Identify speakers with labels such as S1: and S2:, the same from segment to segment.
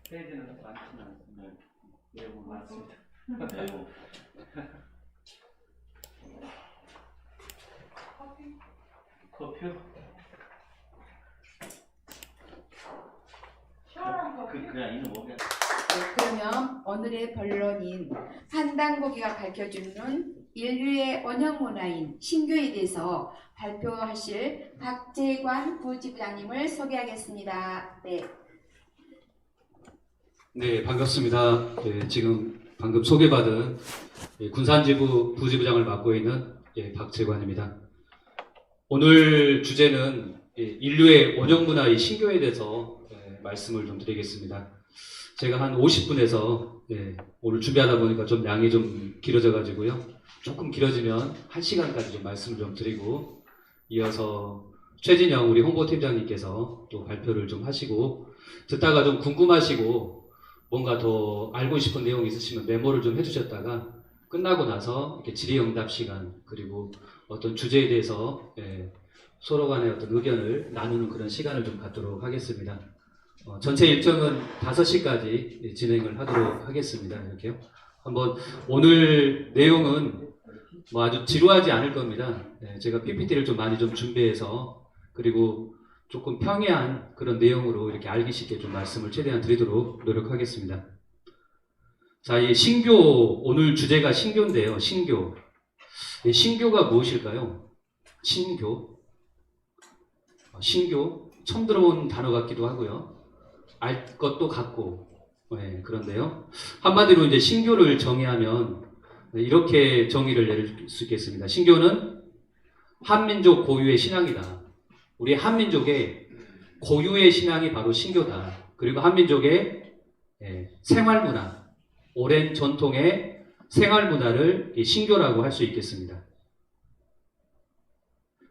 S1: 페이지는 많지는 않습니다. 내용은 많습니다. 커피요? 그냥 이는 뭐냐?
S2: 그러면 오늘의 본론인 판단고기가 밝혀주는 인류의 원형 문화인 신교에 대해서 발표하실 박재관 부지부장님을 소개하겠습니다.
S3: 네, 반갑습니다. 지금 방금 소개받은 군산지부 부지부장을 맡고 있는 박재관입니다. 오늘 주제는 인류의 원형 문화의 신교에 대해서 말씀을 좀 드리겠습니다. 제가 한 50분에서 오늘 준비하다 보니까 좀 양이 좀 길어져 가지고요. 조금 길어지면 1시간까지 좀 말씀을 좀 드리고 이어서 최진영 우리 홍보팀장님께서 또 발표를 좀 하시고 듣다가 좀 궁금하시고 뭔가 더 알고 싶은 내용이 있으시면 메모를 좀 해주셨다가 끝나고 나서 이렇게 질의응답 시간 그리고 어떤 주제에 대해서 서로 간의 어떤 의견을 나누는 그런 시간을 좀 갖도록 하겠습니다. 전체 일정은 5시까지 진행을 하도록 하겠습니다. 이렇게요. 한번 오늘 내용은 뭐 아주 지루하지 않을 겁니다. 제가 PPT를 좀 많이 좀 준비해서 그리고 조금 평이한 그런 내용으로 이렇게 알기 쉽게 좀 말씀을 최대한 드리도록 노력하겠습니다. 자, 이 신교, 오늘 주제가 신교인데요. 신교. 신교가 무엇일까요? 신교. 신교. 처음 들어본 단어 같기도 하고요. 알 것도 같고. 그런데요. 한마디로 이제 신교를 정의하면 이렇게 정의를 내릴 수 있겠습니다. 신교는 한민족 고유의 신앙이다. 우리 한민족의 고유의 신앙이 바로 신교다. 그리고 한민족의 생활문화, 오랜 전통의 생활문화를 신교라고 할 수 있겠습니다.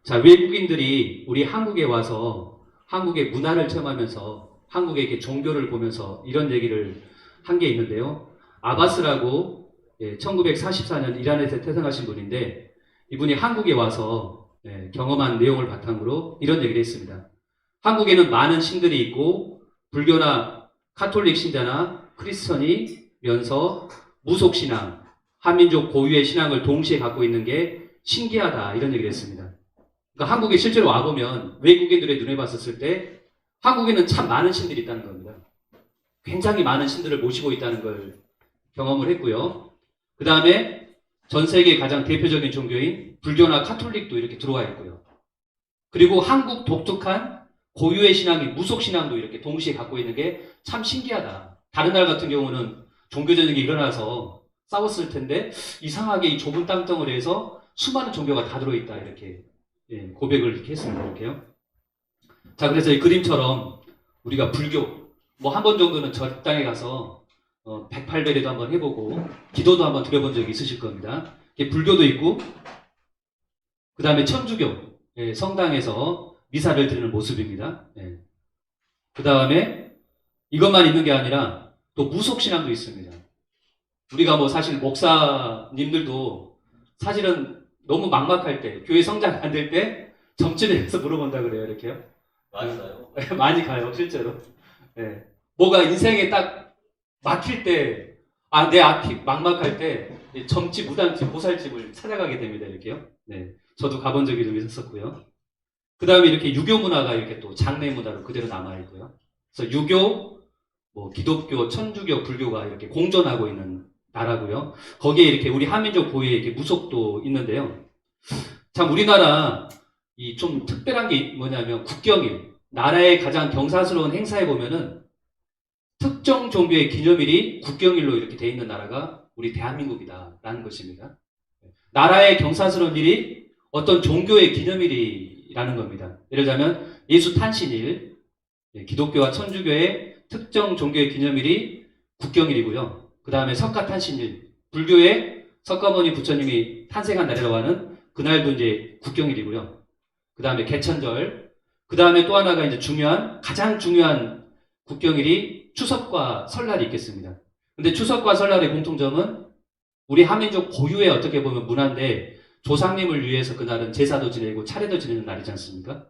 S3: 자, 외국인들이 우리 한국에 와서 한국의 문화를 체험하면서 한국의 이렇게 종교를 보면서 이런 얘기를 한 게 있는데요. 아바스라고 1944년 이란에서 태생하신 분인데 이분이 한국에 와서 경험한 내용을 바탕으로 이런 얘기를 했습니다. 한국에는 많은 신들이 있고 불교나 카톨릭 신자나 크리스천이면서 무속신앙, 한민족 고유의 신앙을 동시에 갖고 있는 게 신기하다 이런 얘기를 했습니다. 그러니까 한국에 실제로 와보면 외국인들의 눈에 봤었을 때 한국에는 참 많은 신들이 있다는 겁니다. 굉장히 많은 신들을 모시고 있다는 걸 경험을 했고요. 그 다음에 전 세계 가장 대표적인 종교인 불교나 카톨릭도 이렇게 들어와 있고요. 그리고 한국 독특한 고유의 신앙인 무속신앙도 이렇게 동시에 갖고 있는 게 참 신기하다. 다른 나라 같은 경우는 종교전쟁이 일어나서 싸웠을 텐데 이상하게 이 좁은 땅덩어리에서 수많은 종교가 다 들어있다 이렇게 고백을 이렇게 했습니다. 이렇게요. 자, 그래서 이 그림처럼 우리가 불교 뭐 한 번 정도는 저 땅에 가서 108배례도 한번 해보고 기도도 한번 드려본 적이 있으실 겁니다. 불교도 있고 그 다음에 천주교 성당에서 미사를 드리는 모습입니다. 그 다음에 이것만 있는 게 아니라 또 무속신앙도 있습니다. 우리가 뭐 사실 목사님들도 사실은 너무 막막할 때 교회 성장 안 될 때 점집에 가서 물어본다 그래요. 이렇게요.
S1: 많이 가요?
S3: 많이 가요. 실제로. 뭐가 인생에 딱 막힐 때, 내 앞이 막막할 때, 점집, 무당집, 보살집을 찾아가게 됩니다. 이렇게요. 저도 가본 적이 좀 있었고요. 그 다음에 이렇게 유교 문화가 이렇게 또 장례 문화로 그대로 남아있고요. 그래서 유교, 뭐, 기독교, 천주교, 불교가 이렇게 공존하고 있는 나라고요. 거기에 이렇게 우리 한민족 고유의 이렇게 무속도 있는데요. 참, 우리나라, 이 좀 특별한 게 뭐냐면, 국경일. 나라의 가장 경사스러운 행사에 보면은, 특정 종교의 기념일이 국경일로 이렇게 돼 있는 나라가 우리 대한민국이다라는 것입니다. 나라의 경사스러운 일이 어떤 종교의 기념일이라는 겁니다. 예를 들자면 예수 탄신일, 기독교와 천주교의 특정 종교의 기념일이 국경일이고요. 그 다음에 석가탄신일, 불교의 석가모니 부처님이 탄생한 날이라고 하는 그날도 이제 국경일이고요. 그 다음에 개천절, 그 다음에 또 하나가 이제 가장 중요한 국경일이 추석과 설날이 있겠습니다. 근데 추석과 설날의 공통점은 우리 한민족 고유의 어떻게 보면 문화인데 조상님을 위해서 그날은 제사도 지내고 차례도 지내는 날이지 않습니까?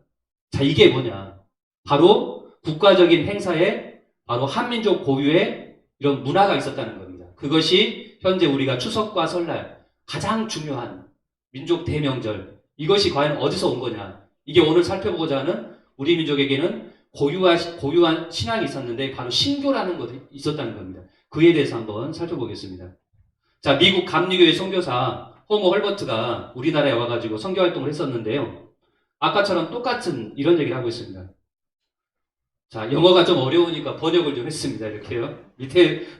S3: 자, 이게 뭐냐? 바로 국가적인 행사에 바로 한민족 고유의 이런 문화가 있었다는 겁니다. 그것이 현재 우리가 추석과 설날 가장 중요한 민족 대명절, 이것이 과연 어디서 온 거냐, 이게 오늘 살펴보고자 하는 우리 민족에게는 고유한 신앙이 있었는데 바로 신교라는 것이 있었다는 겁니다. 그에 대해서 한번 살펴보겠습니다. 자, 미국 감리교회 선교사 호모 헐버트가 우리나라에 와가지고 선교활동을 했었는데요. 아까처럼 똑같은 이런 얘기를 하고 있습니다. 자, 영어가 좀 어려우니까 번역을 좀 했습니다. 이렇게요.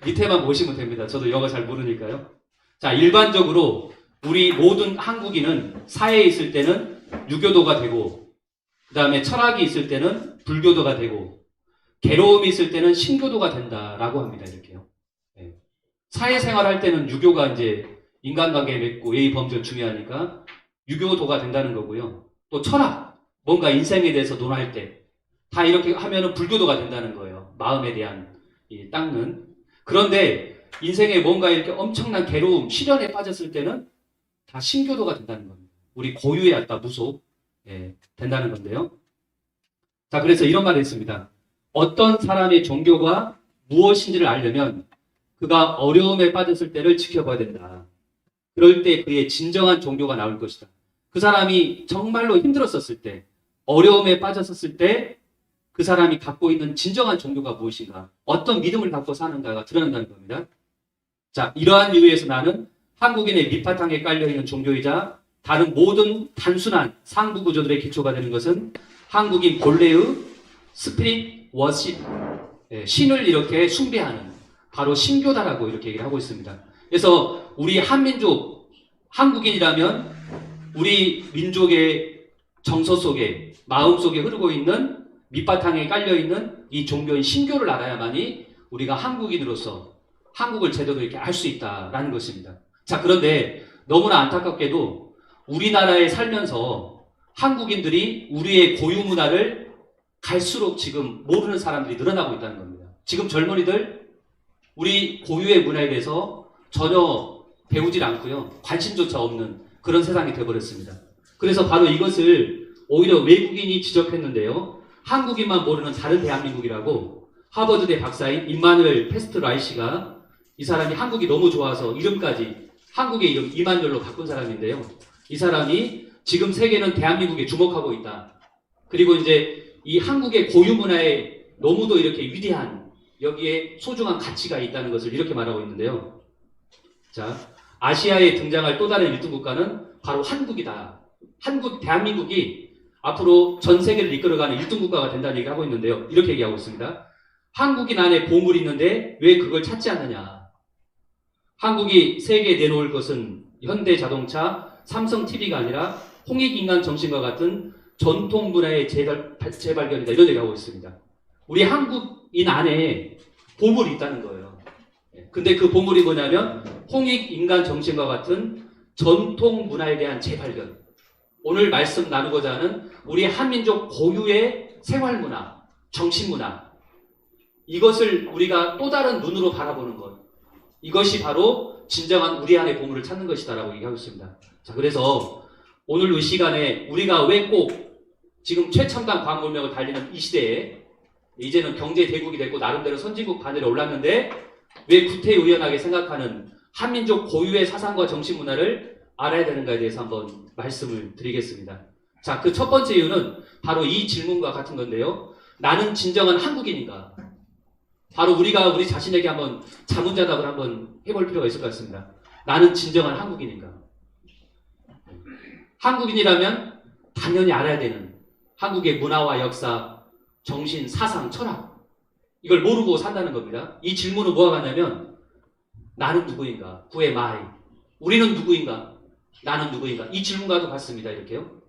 S3: 밑에만 보시면 됩니다. 저도 영어 잘 모르니까요. 자, 일반적으로 우리 모든 한국인은 사회에 있을 때는 유교도가 되고, 그 다음에 철학이 있을 때는 불교도가 되고, 괴로움이 있을 때는 신교도가 된다라고 합니다. 이렇게요. 네. 사회생활 할 때는 유교가 이제 인간관계 맺고 예의 범절 중요하니까 유교도가 된다는 거고요. 또 철학, 뭔가 인생에 대해서 논할 때 다 이렇게 하면은 불교도가 된다는 거예요. 마음에 대한 닦는. 그런데 인생에 뭔가 이렇게 엄청난 괴로움, 시련에 빠졌을 때는 다 신교도가 된다는 겁니다. 우리 고유의 아까 무속 된다는 건데요. 자, 그래서 이런 말을 했습니다. 어떤 사람의 종교가 무엇인지를 알려면 그가 어려움에 빠졌을 때를 지켜봐야 된다. 그럴 때 그의 진정한 종교가 나올 것이다. 그 사람이 정말로 힘들었었을 때, 어려움에 빠졌었을 때 그 사람이 갖고 있는 진정한 종교가 무엇인가, 어떤 믿음을 갖고 사는가가 드러난다는 겁니다. 자, 이러한 이유에서 나는 한국인의 밑바탕에 깔려있는 종교이자 다른 모든 단순한 상부 구조들의 기초가 되는 것은 한국인 본래의 스피릿 워십, 신을 이렇게 숭배하는 바로 신교다라고 이렇게 얘기를 하고 있습니다. 그래서 우리 한민족, 한국인이라면 우리 민족의 정서 속에, 마음 속에 흐르고 있는 밑바탕에 깔려있는 이 종교인 신교를 알아야만이 우리가 한국인으로서 한국을 제대로 이렇게 알 수 있다라는 것입니다. 자, 그런데 너무나 안타깝게도 우리나라에 살면서 한국인들이 우리의 고유 문화를 갈수록 지금 모르는 사람들이 늘어나고 있다는 겁니다. 지금 젊은이들 우리 고유의 문화에 대해서 전혀 배우질 않고요. 관심조차 없는 그런 세상이 되어버렸습니다. 그래서 바로 이것을 오히려 외국인이 지적했는데요. 한국인만 모르는 다른 대한민국이라고 하버드대 박사인 임마누엘 페스트라이시가, 이 사람이 한국이 너무 좋아서 이름까지 한국의 이름 이만열로 바꾼 사람인데요. 이 사람이 지금 세계는 대한민국에 주목하고 있다. 그리고 이제 이 한국의 고유 문화에 너무도 이렇게 위대한, 여기에 소중한 가치가 있다는 것을 이렇게 말하고 있는데요. 자, 아시아에 등장할 또 다른 1등 국가는 바로 한국이다. 대한민국이 앞으로 전 세계를 이끌어가는 1등 국가가 된다는 얘기를 하고 있는데요. 이렇게 얘기하고 있습니다. 한국인 안에 보물이 있는데 왜 그걸 찾지 않느냐. 한국이 세계에 내놓을 것은 현대자동차, 삼성TV가 아니라 홍익인간 정신과 같은 전통 문화의 재발견이다. 이런 얘기를 하고 있습니다. 우리 한국인 안에 보물이 있다는 거예요. 근데 그 보물이 뭐냐면 홍익인간 정신과 같은 전통 문화에 대한 재발견. 오늘 말씀 나누고자 하는 우리 한민족 고유의 생활문화, 정신문화, 이것을 우리가 또 다른 눈으로 바라보는 것, 이것이 바로 진정한 우리 안의 보물을 찾는 것이다라고 얘기하고 있습니다. 자, 그래서 오늘 이 시간에 우리가 왜 꼭 지금 최첨단 과학문명을 달리는 이 시대에 이제는 경제 대국이 됐고 나름대로 선진국 반열에 올랐는데 왜 구태의연하게 생각하는 한민족 고유의 사상과 정신문화를 알아야 되는가에 대해서 한번 말씀을 드리겠습니다. 자, 그 첫 번째 이유는 바로 이 질문과 같은 건데요. 나는 진정한 한국인인가? 바로 우리가 우리 자신에게 한번 자문자답을 한번 해볼 필요가 있을 것 같습니다. 나는 진정한 한국인인가? 한국인이라면 당연히 알아야 되는 한국의 문화와 역사, 정신, 사상, 철학, 이걸 모르고 산다는 겁니다. 이 질문은 뭐가 같냐면 나는 누구인가? Who am I? 우리는 누구인가? 나는 누구인가? 이 질문과도 같습니다. 이렇게요.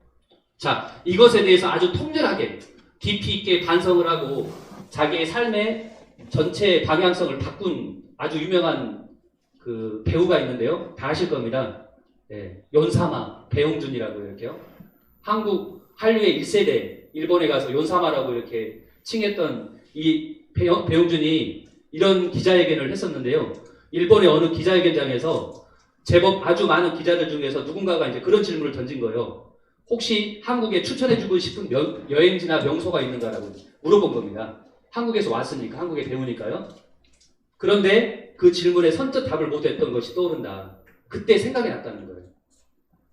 S3: 자, 이것에 대해서 아주 통렬하게 깊이 있게 반성을 하고 자기의 삶의 전체 방향성을 바꾼 아주 유명한 그 배우가 있는데요. 다 아실 겁니다. 연사마 배용준이라고 이렇게요. 한국 한류의 1세대, 일본에 가서 연사마라고 이렇게 칭했던 이 배용준이 이런 기자회견을 했었는데요. 일본의 어느 기자회견장에서 제법 아주 많은 기자들 중에서 누군가가 이제 그런 질문을 던진 거예요. 혹시 한국에 추천해주고 싶은 여행지나 명소가 있는가라고 물어본 겁니다. 한국에서 왔으니까, 한국에 배우니까요. 그런데 그 질문에 선뜻 답을 못했던 것이 떠오른다. 그때 생각이 났다는 거예요.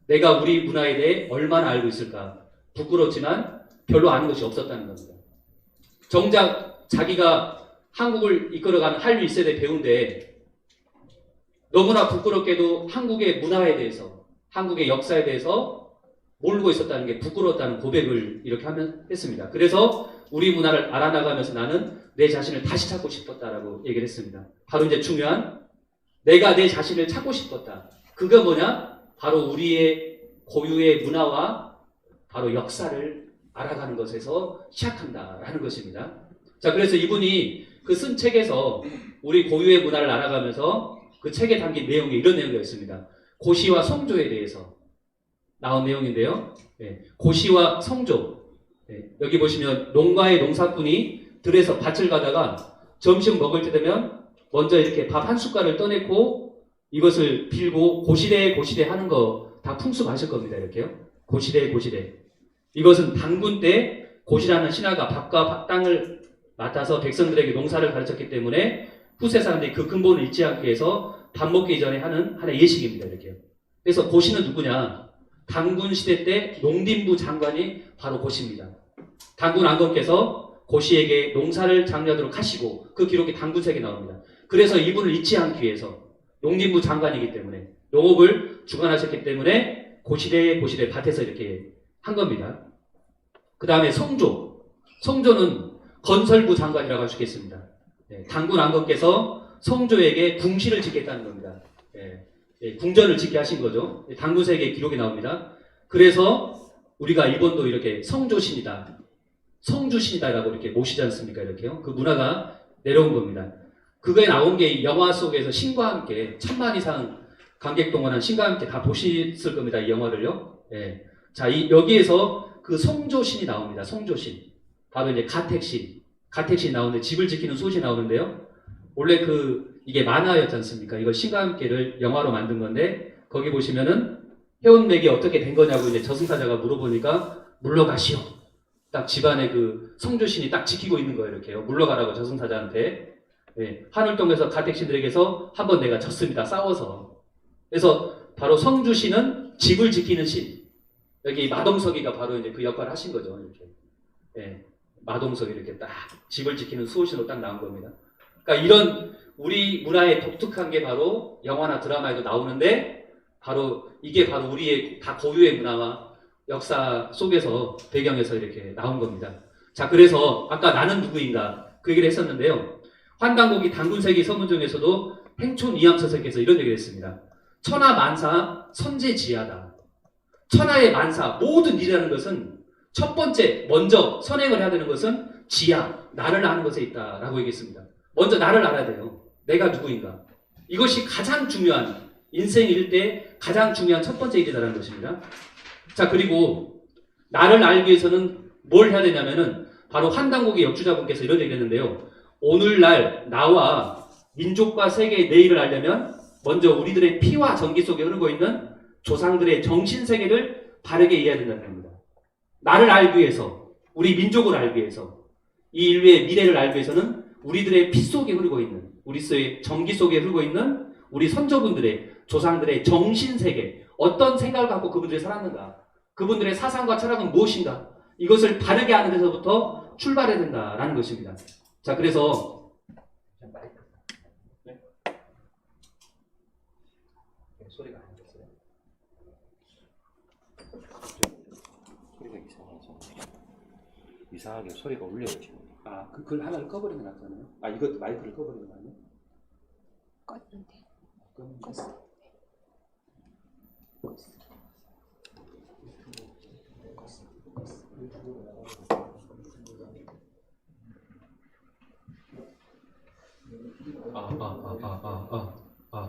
S3: 내가 우리 문화에 대해 얼마나 알고 있을까? 부끄럽지만 별로 아는 것이 없었다는 겁니다. 정작 자기가 한국을 이끌어가는 한류 1세대 배우인데 너무나 부끄럽게도 한국의 문화에 대해서, 한국의 역사에 대해서 모르고 있었다는 게 부끄러웠다는 고백을 이렇게 했습니다. 그래서 우리 문화를 알아나가면서 나는 내 자신을 다시 찾고 싶었다라고 얘기를 했습니다. 바로 이제 중요한 내가 내 자신을 찾고 싶었다. 그거 뭐냐? 바로 우리의 고유의 문화와 바로 역사를 알아가는 것에서 시작한다라는 것입니다. 자, 그래서 이분이 그 쓴 책에서 우리 고유의 문화를 알아가면서 그 책에 담긴 내용이 이런 내용이 있습니다. 고시와 성조에 대해서 나온 내용인데요. 고시와 성조. 여기 보시면 농가의 농사꾼이 들에서 밭을 가다가 점심 먹을 때 되면 먼저 이렇게 밥 한 숟갈을 떠내고 이것을 빌고 고시대 고시대 하는 거 다 풍습 아실 겁니다. 이렇게요. 고시대 고시대. 이것은 당군 때 고시라는 신하가 밭과 땅을 맡아서 백성들에게 농사를 가르쳤기 때문에 후세 사람들이 그 근본을 잊지 않기 위해서 밥 먹기 전에 하는 하나의 예식입니다. 이렇게요. 그래서 고시는 누구냐? 당군 시대 때 농림부 장관이 바로 고시입니다. 당군 안건께서 고시에게 농사를 장려하도록 하시고 그 기록이 당군책에 나옵니다. 그래서 이분을 잊지 않기 위해서 농림부 장관이기 때문에 농업을 주관하셨기 때문에 고시대 고시대 밭에서 이렇게 한 겁니다. 그 다음에 성조. 성조는 건설부 장관이라고 할 수 있겠습니다. 당군 안건께서 성조에게 궁시를 짓겠다는 겁니다. 궁전을 짓게 하신 거죠. 당군세계의 기록이 나옵니다. 그래서 우리가 일본도 이렇게 성조신이다, 성주신이다라고 이렇게 모시지 않습니까? 이렇게요. 그 문화가 내려온 겁니다. 그거에 나온 게 영화 속에서 신과 함께 1000만 이상 관객 동원한 신과 함께 다 보셨을 겁니다. 이 영화를요. 자, 여기에서 그 성조신이 나옵니다. 성조신. 바로 이제 가택신 나오는데 집을 지키는 수호신이 나오는데요. 원래 이게 만화였지 않습니까? 이걸 신과 함께를 영화로 만든 건데 거기 보시면은 해운맥이 어떻게 된 거냐고 이제 저승사자가 물어보니까 물러가시오. 딱 집안에 그 성조신이 딱 지키고 있는 거예요. 이렇게요. 물러가라고 저승사자한테. 하늘동에서 가택신들에게서 한번 내가 졌습니다. 싸워서. 그래서 바로 성주신은 집을 지키는 신. 여기 마동석이가 바로 이제 그 역할을 하신 거죠. 이렇게. 마동석이 이렇게 딱 집을 지키는 수호신으로 딱 나온 겁니다. 그러니까 이런 우리 문화의 독특한 게 바로 영화나 드라마에도 나오는데 이게 바로 우리의 다 고유의 문화와 역사 속에서 배경에서 이렇게 나온 겁니다. 자, 그래서 아까 나는 누구인가 그 얘기를 했었는데요. 환단고기 당군세기 서문 중에서도 행촌 이암서생께서 이런 얘기를 했습니다. 천하 만사 선제지하다. 천하의 만사 모든 일이라는 것은 첫 번째 먼저 선행을 해야 되는 것은 지하, 나를 아는 것에 있다라고 얘기했습니다. 먼저 나를 알아야 돼요. 내가 누구인가. 이것이 가장 중요한 인생 일 때 가장 중요한 첫 번째 일이라는 것입니다. 자, 그리고 나를 알기 위해서는 뭘 해야 되냐면은 바로 환단고기 역주자분께서 이런 얘기를 했는데요. 오늘날 나와 민족과 세계의 내일을 알려면 먼저 우리들의 피와 전기 속에 흐르고 있는 조상들의 정신세계를 바르게 이해해야 된다는 겁니다. 나를 알기 위해서, 우리 민족을 알기 위해서, 이 인류의 미래를 알기 위해서는 우리들의 피 속에 흐르고 있는, 우리의 전기 속에 흐르고 있는 우리 선조분들의, 조상들의 정신세계, 어떤 생각을 갖고 그분들이 살았는가, 그분들의 사상과 철학은 무엇인가, 이것을 바르게 아는 데서부터 출발해야 된다라는 것입니다. 자, 그래서 소리가 안 됐어요.
S1: 소리가 이상하게 소리가 울려요 지금.
S3: 아, 그걸 하나를 꺼버리는 게 낫잖아요. 아, 이거 마이크를 꺼버리는 거 아니에요?
S2: 껐는데. 껐어.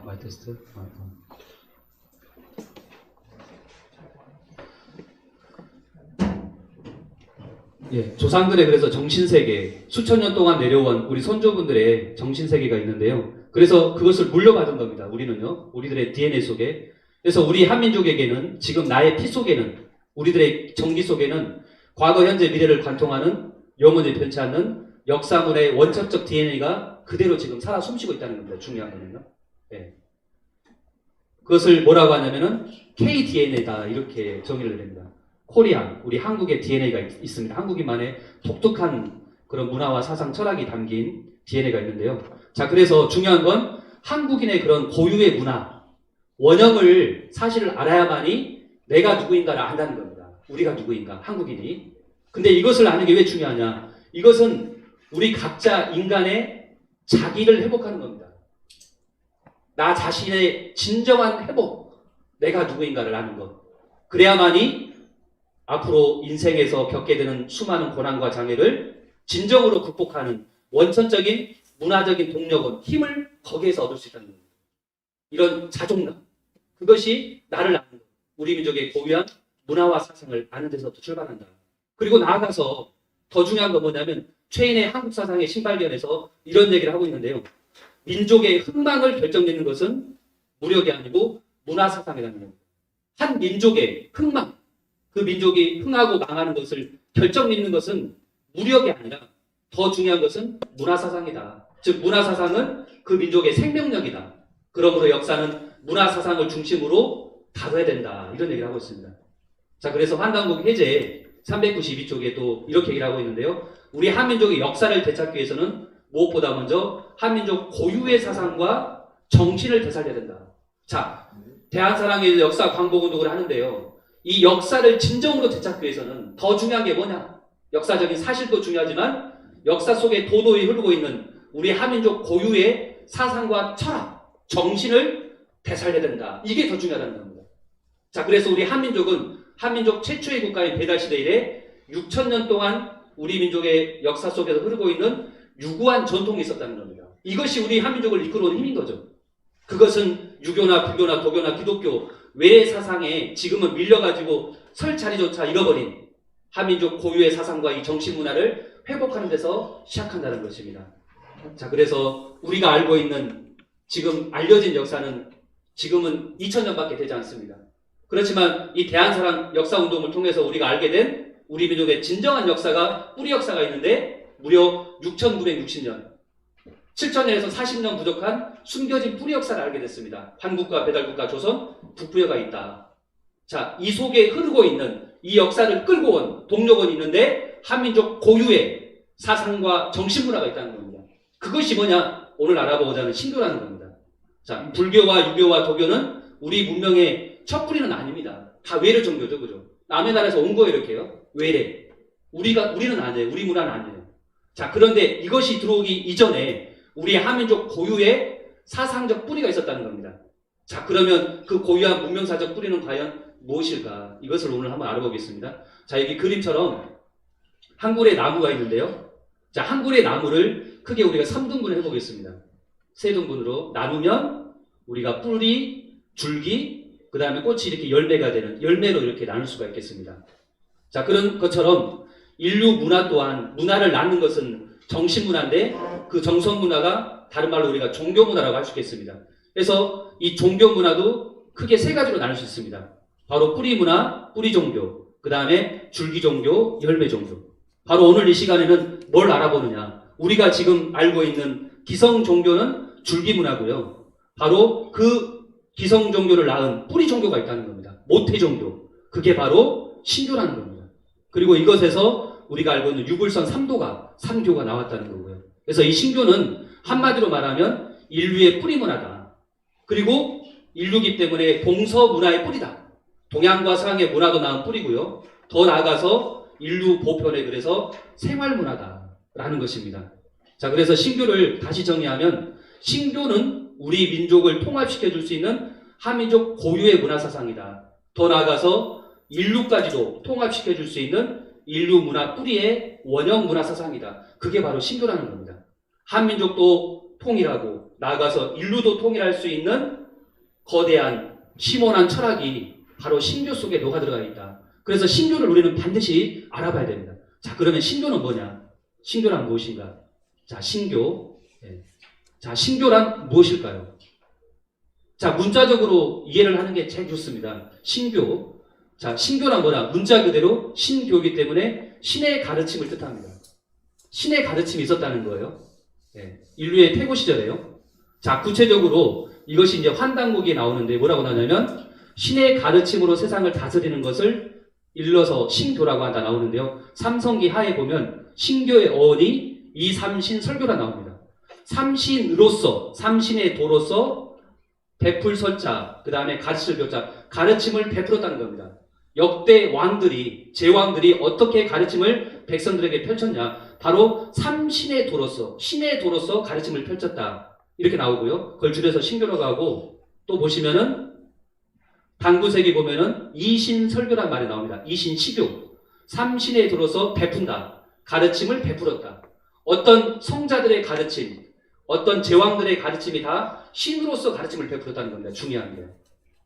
S3: 마이크 테스트. 예, 조상들의 그래서 정신세계, 수천 년 동안 내려온 우리 선조분들의 정신세계가 있는데요. 그래서 그것을 물려받은 겁니다. 우리는요, 우리들의 DNA 속에. 그래서 우리 한민족에게는 지금 나의 피 속에는, 우리들의 정기 속에는 과거, 현재, 미래를 관통하는 영원히 변치 않는 역사물의 원천적 DNA가 그대로 지금 살아 숨쉬고 있다는 겁니다. 중요한 거는요. 예. 그것을 뭐라고 하냐면은 KDNA다 이렇게 정의를 내립니다. 코리안, 우리 한국의 DNA가 있습니다. 한국인만의 독특한 그런 문화와 사상, 철학이 담긴 DNA가 있는데요. 자, 그래서 중요한 건 한국인의 그런 고유의 문화, 원형을 사실을 알아야만이 내가 누구인가를 안다는 겁니다. 우리가 누구인가, 한국인이. 근데 이것을 아는 게 왜 중요하냐? 이것은 우리 각자 인간의 자기를 회복하는 겁니다. 나 자신의 진정한 회복, 내가 누구인가를 아는 것. 그래야만이 앞으로 인생에서 겪게 되는 수많은 고난과 장애를 진정으로 극복하는 원천적인 문화적인 동력은 힘을 거기에서 얻을 수 있다는 겁니다. 이런 자존감, 그것이 나를 아는 것, 우리 민족의 고유한 문화와 사상을 아는 데서부터 출발한다. 그리고 나아가서 더 중요한 건 뭐냐면 최인의 한국 사상의 신발견에서 이런 얘기를 하고 있는데요. 민족의 흥망을 결정짓는 것은 무력이 아니고 문화 사상이라는 겁니다. 한 민족의 흥망, 그 민족이 흥하고 망하는 것을 결정짓는 것은 무력이 아니라 더 중요한 것은 문화 사상이다. 즉 문화 사상은 그 민족의 생명력이다. 그러므로 역사는 문화 사상을 중심으로 다뤄야 된다. 이런 얘기를 하고 있습니다. 자, 그래서 환단국 해제 392쪽에 또 이렇게 얘기를 하고 있는데요. 우리 한민족의 역사를 되찾기 위해서는 무엇보다 먼저 한민족 고유의 사상과 정신을 되살려야 된다. 자, 대한사랑의 역사 광복운동을 하는데요. 이 역사를 진정으로 되찾기 위해서는 더 중요한 게 뭐냐? 역사적인 사실도 중요하지만 역사 속에 도도히 흐르고 있는 우리 한민족 고유의 사상과 철학, 정신을 되살려야 된다. 이게 더 중요하다는 겁니다. 자, 그래서 우리 한민족은 한민족 최초의 국가인 배달시대 이래 6,000년 동안 우리 민족의 역사 속에서 흐르고 있는 유구한 전통이 있었다는 겁니다. 이것이 우리 한민족을 이끌어오는 힘인 거죠. 그것은 유교나 불교나 도교나 기독교 외의 사상에 지금은 밀려가지고 설 자리조차 잃어버린 한민족 고유의 사상과 이 정신문화를 회복하는 데서 시작한다는 것입니다. 자, 그래서 우리가 알고 있는 지금 알려진 역사는 지금은 2000년밖에 되지 않습니다. 그렇지만 이 대한사랑 역사운동을 통해서 우리가 알게 된 우리 민족의 진정한 역사가 뿌리 역사가 있는데 무려 6960년 7천년에서 40년 부족한 숨겨진 뿌리 역사를 알게 됐습니다. 한국과 배달국가 조선 북부여가 있다. 자, 이 속에 흐르고 있는 이 역사를 끌고 온 동력은 있는데 한민족 고유의 사상과 정신문화가 있다는 겁니다. 그것이 뭐냐? 오늘 알아보고자 하는 신교라는 겁니다. 자, 불교와 유교와 도교는 우리 문명의 첫 뿌리는 아닙니다. 다 외래 종교죠, 그죠? 남의 나라에서 온 거예요, 이렇게요. 외래. 우리는 아니에요. 우리 문화는 아니에요. 자, 그런데 이것이 들어오기 이전에 우리 한민족 고유의 사상적 뿌리가 있었다는 겁니다. 자, 그러면 그 고유한 문명사적 뿌리는 과연 무엇일까? 이것을 오늘 한번 알아보겠습니다. 자, 여기 그림처럼 한 그루의 나무가 있는데요. 자, 한 그루의 나무를 크게 우리가 3등분을 해보겠습니다. 3등분으로 나누면 우리가 뿌리, 줄기, 그 다음에 꽃이 이렇게 열매가 되는 열매로 이렇게 나눌 수가 있겠습니다. 자, 그런 것처럼 인류 문화 또한 문화를 낳는 것은 정신문화인데 그 정성문화가 다른 말로 우리가 종교문화라고 할 수 있겠습니다. 그래서 이 종교문화도 크게 3가지로 나눌 수 있습니다. 바로 뿌리문화, 뿌리종교, 그 다음에 줄기종교, 열매종교. 바로 오늘 이 시간에는 뭘 알아보느냐. 우리가 지금 알고 있는 기성종교는 줄기문화고요. 바로 그 기성종교를 낳은 뿌리종교가 있다는 겁니다. 모태종교. 그게 바로 신교라는 겁니다. 그리고 이것에서 우리가 알고 있는 유불선 3도가, 3교가 나왔다는 거고요. 그래서 이 신교는 한마디로 말하면 인류의 뿌리문화다. 그리고 인류기 때문에 동서문화의 뿌리다. 동양과 서양의 문화도 낳은 뿌리고요. 더 나아가서 인류 보편의 그래서 생활문화다라는 것입니다. 자, 그래서 신교를 다시 정리하면 신교는 우리 민족을 통합시켜 줄 수 있는 한민족 고유의 문화사상이다. 더 나아가서 인류까지도 통합시켜 줄 수 있는 인류 문화 뿌리의 원형 문화사상이다. 그게 바로 신교라는 겁니다. 한민족도 통일하고 나아가서 인류도 통일할 수 있는 거대한 심오한 철학이 바로 신교 속에 녹아들어가 있다. 그래서 신교를 우리는 반드시 알아봐야 됩니다. 자, 그러면 신교는 뭐냐? 신교란 무엇인가? 자, 신교. 자, 신교란 무엇일까요? 자, 문자적으로 이해를 하는 게 제일 좋습니다. 신교. 자, 신교란 뭐냐? 문자 그대로 신교이기 때문에 신의 가르침을 뜻합니다. 신의 가르침이 있었다는 거예요. 예, 인류의 태고 시절에요. 자, 구체적으로 이것이 이제 환단곡에 나오는데 뭐라고 나오냐면 신의 가르침으로 세상을 다스리는 것을 일러서 신교라고 한다 나오는데요. 삼성기 하에 보면 신교의 어원이 이 삼신 설교라 나옵니다. 삼신으로서, 삼신의 도로서 베풀 설자, 그 다음에 가르칠 교자, 가르침을 베풀었다는 겁니다. 역대 왕들이, 제왕들이 어떻게 가르침을 백성들에게 펼쳤냐? 바로 삼신의 도로서, 신의 도로서 가르침을 펼쳤다. 이렇게 나오고요. 그걸 줄여서 신교라고 하고, 또 보시면은 당구색이 보면은 이신설교란 말이 나옵니다. 이신시교. 삼신의 도로서 베푼다. 가르침을 베풀었다. 어떤 성자들의 가르침, 어떤 제왕들의 가르침이 다 신으로서 가르침을 베풀었다는 겁니다. 중요한 게요.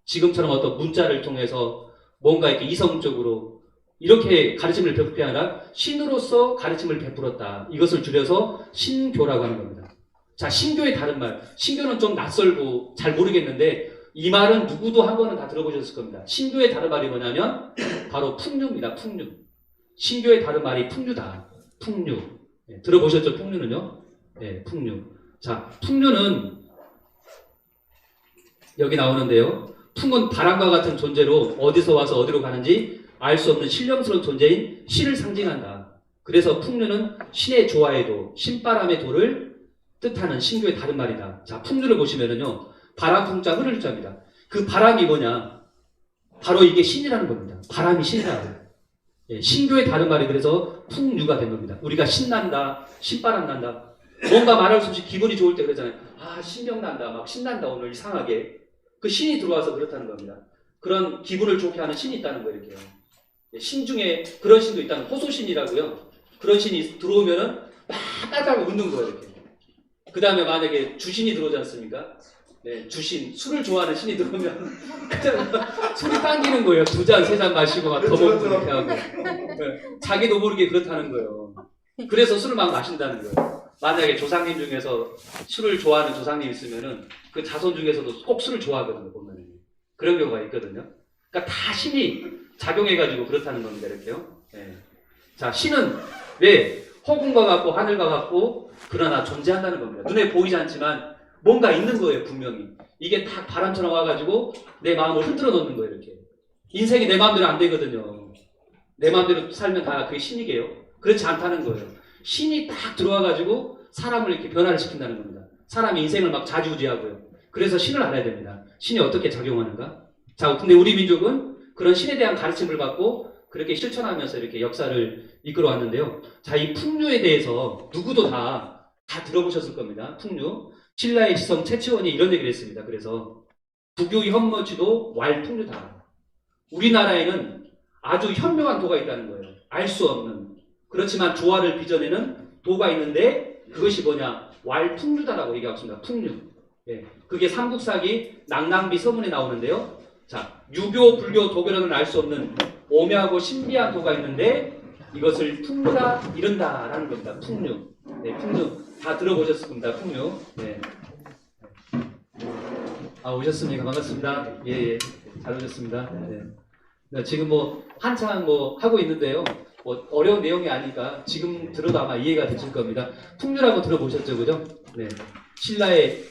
S3: 지금처럼 어떤 문자를 통해서 뭔가 이렇게 이성적으로 이렇게 가르침을 베풀 게 아니라 신으로서 가르침을 베풀었다. 이것을 줄여서 신교라고 하는 겁니다. 자, 신교의 다른 말. 신교는 좀 낯설고 잘 모르겠는데 이 말은 누구도 한 번은 다 들어보셨을 겁니다. 신교의 다른 말이 뭐냐면 바로 풍류입니다. 풍류. 신교의 다른 말이 풍류다. 풍류. 네, 들어보셨죠? 풍류는요? 네, 풍류. 자, 풍류는 여기 나오는데요. 풍은 바람과 같은 존재로 어디서 와서 어디로 가는지 알 수 없는 신령스러운 존재인 신을 상징한다. 그래서 풍류는 신의 조화의 도, 신바람의 도를 뜻하는 신교의 다른 말이다. 자, 풍류를 보시면은요. 바람 풍자 흐를 자입니다. 그 바람이 뭐냐? 바로 이게 신이라는 겁니다. 바람이 신이라고. 예, 신교의 다른 말이 그래서 풍류가 된 겁니다. 우리가 신난다, 신바람 난다. 뭔가 말할 수 없이 기분이 좋을 때 그러잖아요. 아, 신명 난다, 막 신난다 오늘 이상하게. 그 신이 들어와서 그렇다는 겁니다. 그런 기분을 좋게 하는 신이 있다는 거예요, 이렇게요. 예, 신 중에 그런 신도 있다는 호소신이라고요. 그런 신이 들어오면은 막 깔깔 웃는 거예요, 이렇게. 그 다음에 만약에 주신이 들어오지 않습니까? 네, 주신, 술을 좋아하는 신이 들어오면 술이 당기는 거예요. 2잔, 3잔 마시고 막 더 먹고 이렇게 하고. 네, 자기도 모르게 그렇다는 거예요. 그래서 술을 막 마신다는 거예요. 만약에 조상님 중에서 술을 좋아하는 조상님 있으면은 그 자손 중에서도 꼭 술을 좋아하거든요, 보면은. 그런 경우가 있거든요. 그러니까 다 신이 작용해가지고 그렇다는 겁니다, 이렇게요. 네. 자, 신은 왜 허공과 같고 하늘과 같고 그러나 존재한다는 겁니다. 눈에 보이지 않지만 뭔가 있는 거예요, 분명히. 이게 딱 바람처럼 와가지고 내 마음을 흔들어 놓는 거예요, 이렇게. 인생이 내 마음대로 안 되거든요. 내 마음대로 살면 다 그게 신이게요. 그렇지 않다는 거예요. 신이 딱 들어와가지고 사람을 이렇게 변화를 시킨다는 겁니다. 사람이 인생을 막 좌지우지하고요. 그래서 신을 알아야 됩니다. 신이 어떻게 작용하는가? 자, 근데 우리 민족은 그런 신에 대한 가르침을 받고 그렇게 실천하면서 이렇게 역사를 이끌어 왔는데요. 자, 이 풍류에 대해서 누구도 다 들어보셨을 겁니다. 풍류. 신라의 지성 최치원이 이런 얘기를 했습니다. 그래서 국유 현머지도 왈풍류다. 우리나라에는 아주 현명한 도가 있다는 거예요. 알 수 없는. 그렇지만 조화를 빚어내는 도가 있는데 그것이 뭐냐? 왈풍류다라고 얘기하고 있습니다. 풍류. 예, 그게 삼국사기 낙랑비 서문에 나오는데요. 자, 유교, 불교, 도교로는 알 수 없는 오묘하고 신비한 도가 있는데 이것을 풍류라 이른다라는 겁니다. 풍류. 네, 풍류. 다 들어보셨을 겁니다. 풍류. 네. 아, 오셨습니까? 반갑습니다. 예, 예. 잘 오셨습니다. 네. 네, 지금 뭐 한창 뭐 하고 있는데요. 뭐 어려운 내용이 아니까 지금 들어도 아마 이해가 되실 겁니다. 풍류라고 들어보셨죠, 그죠? 네. 신라의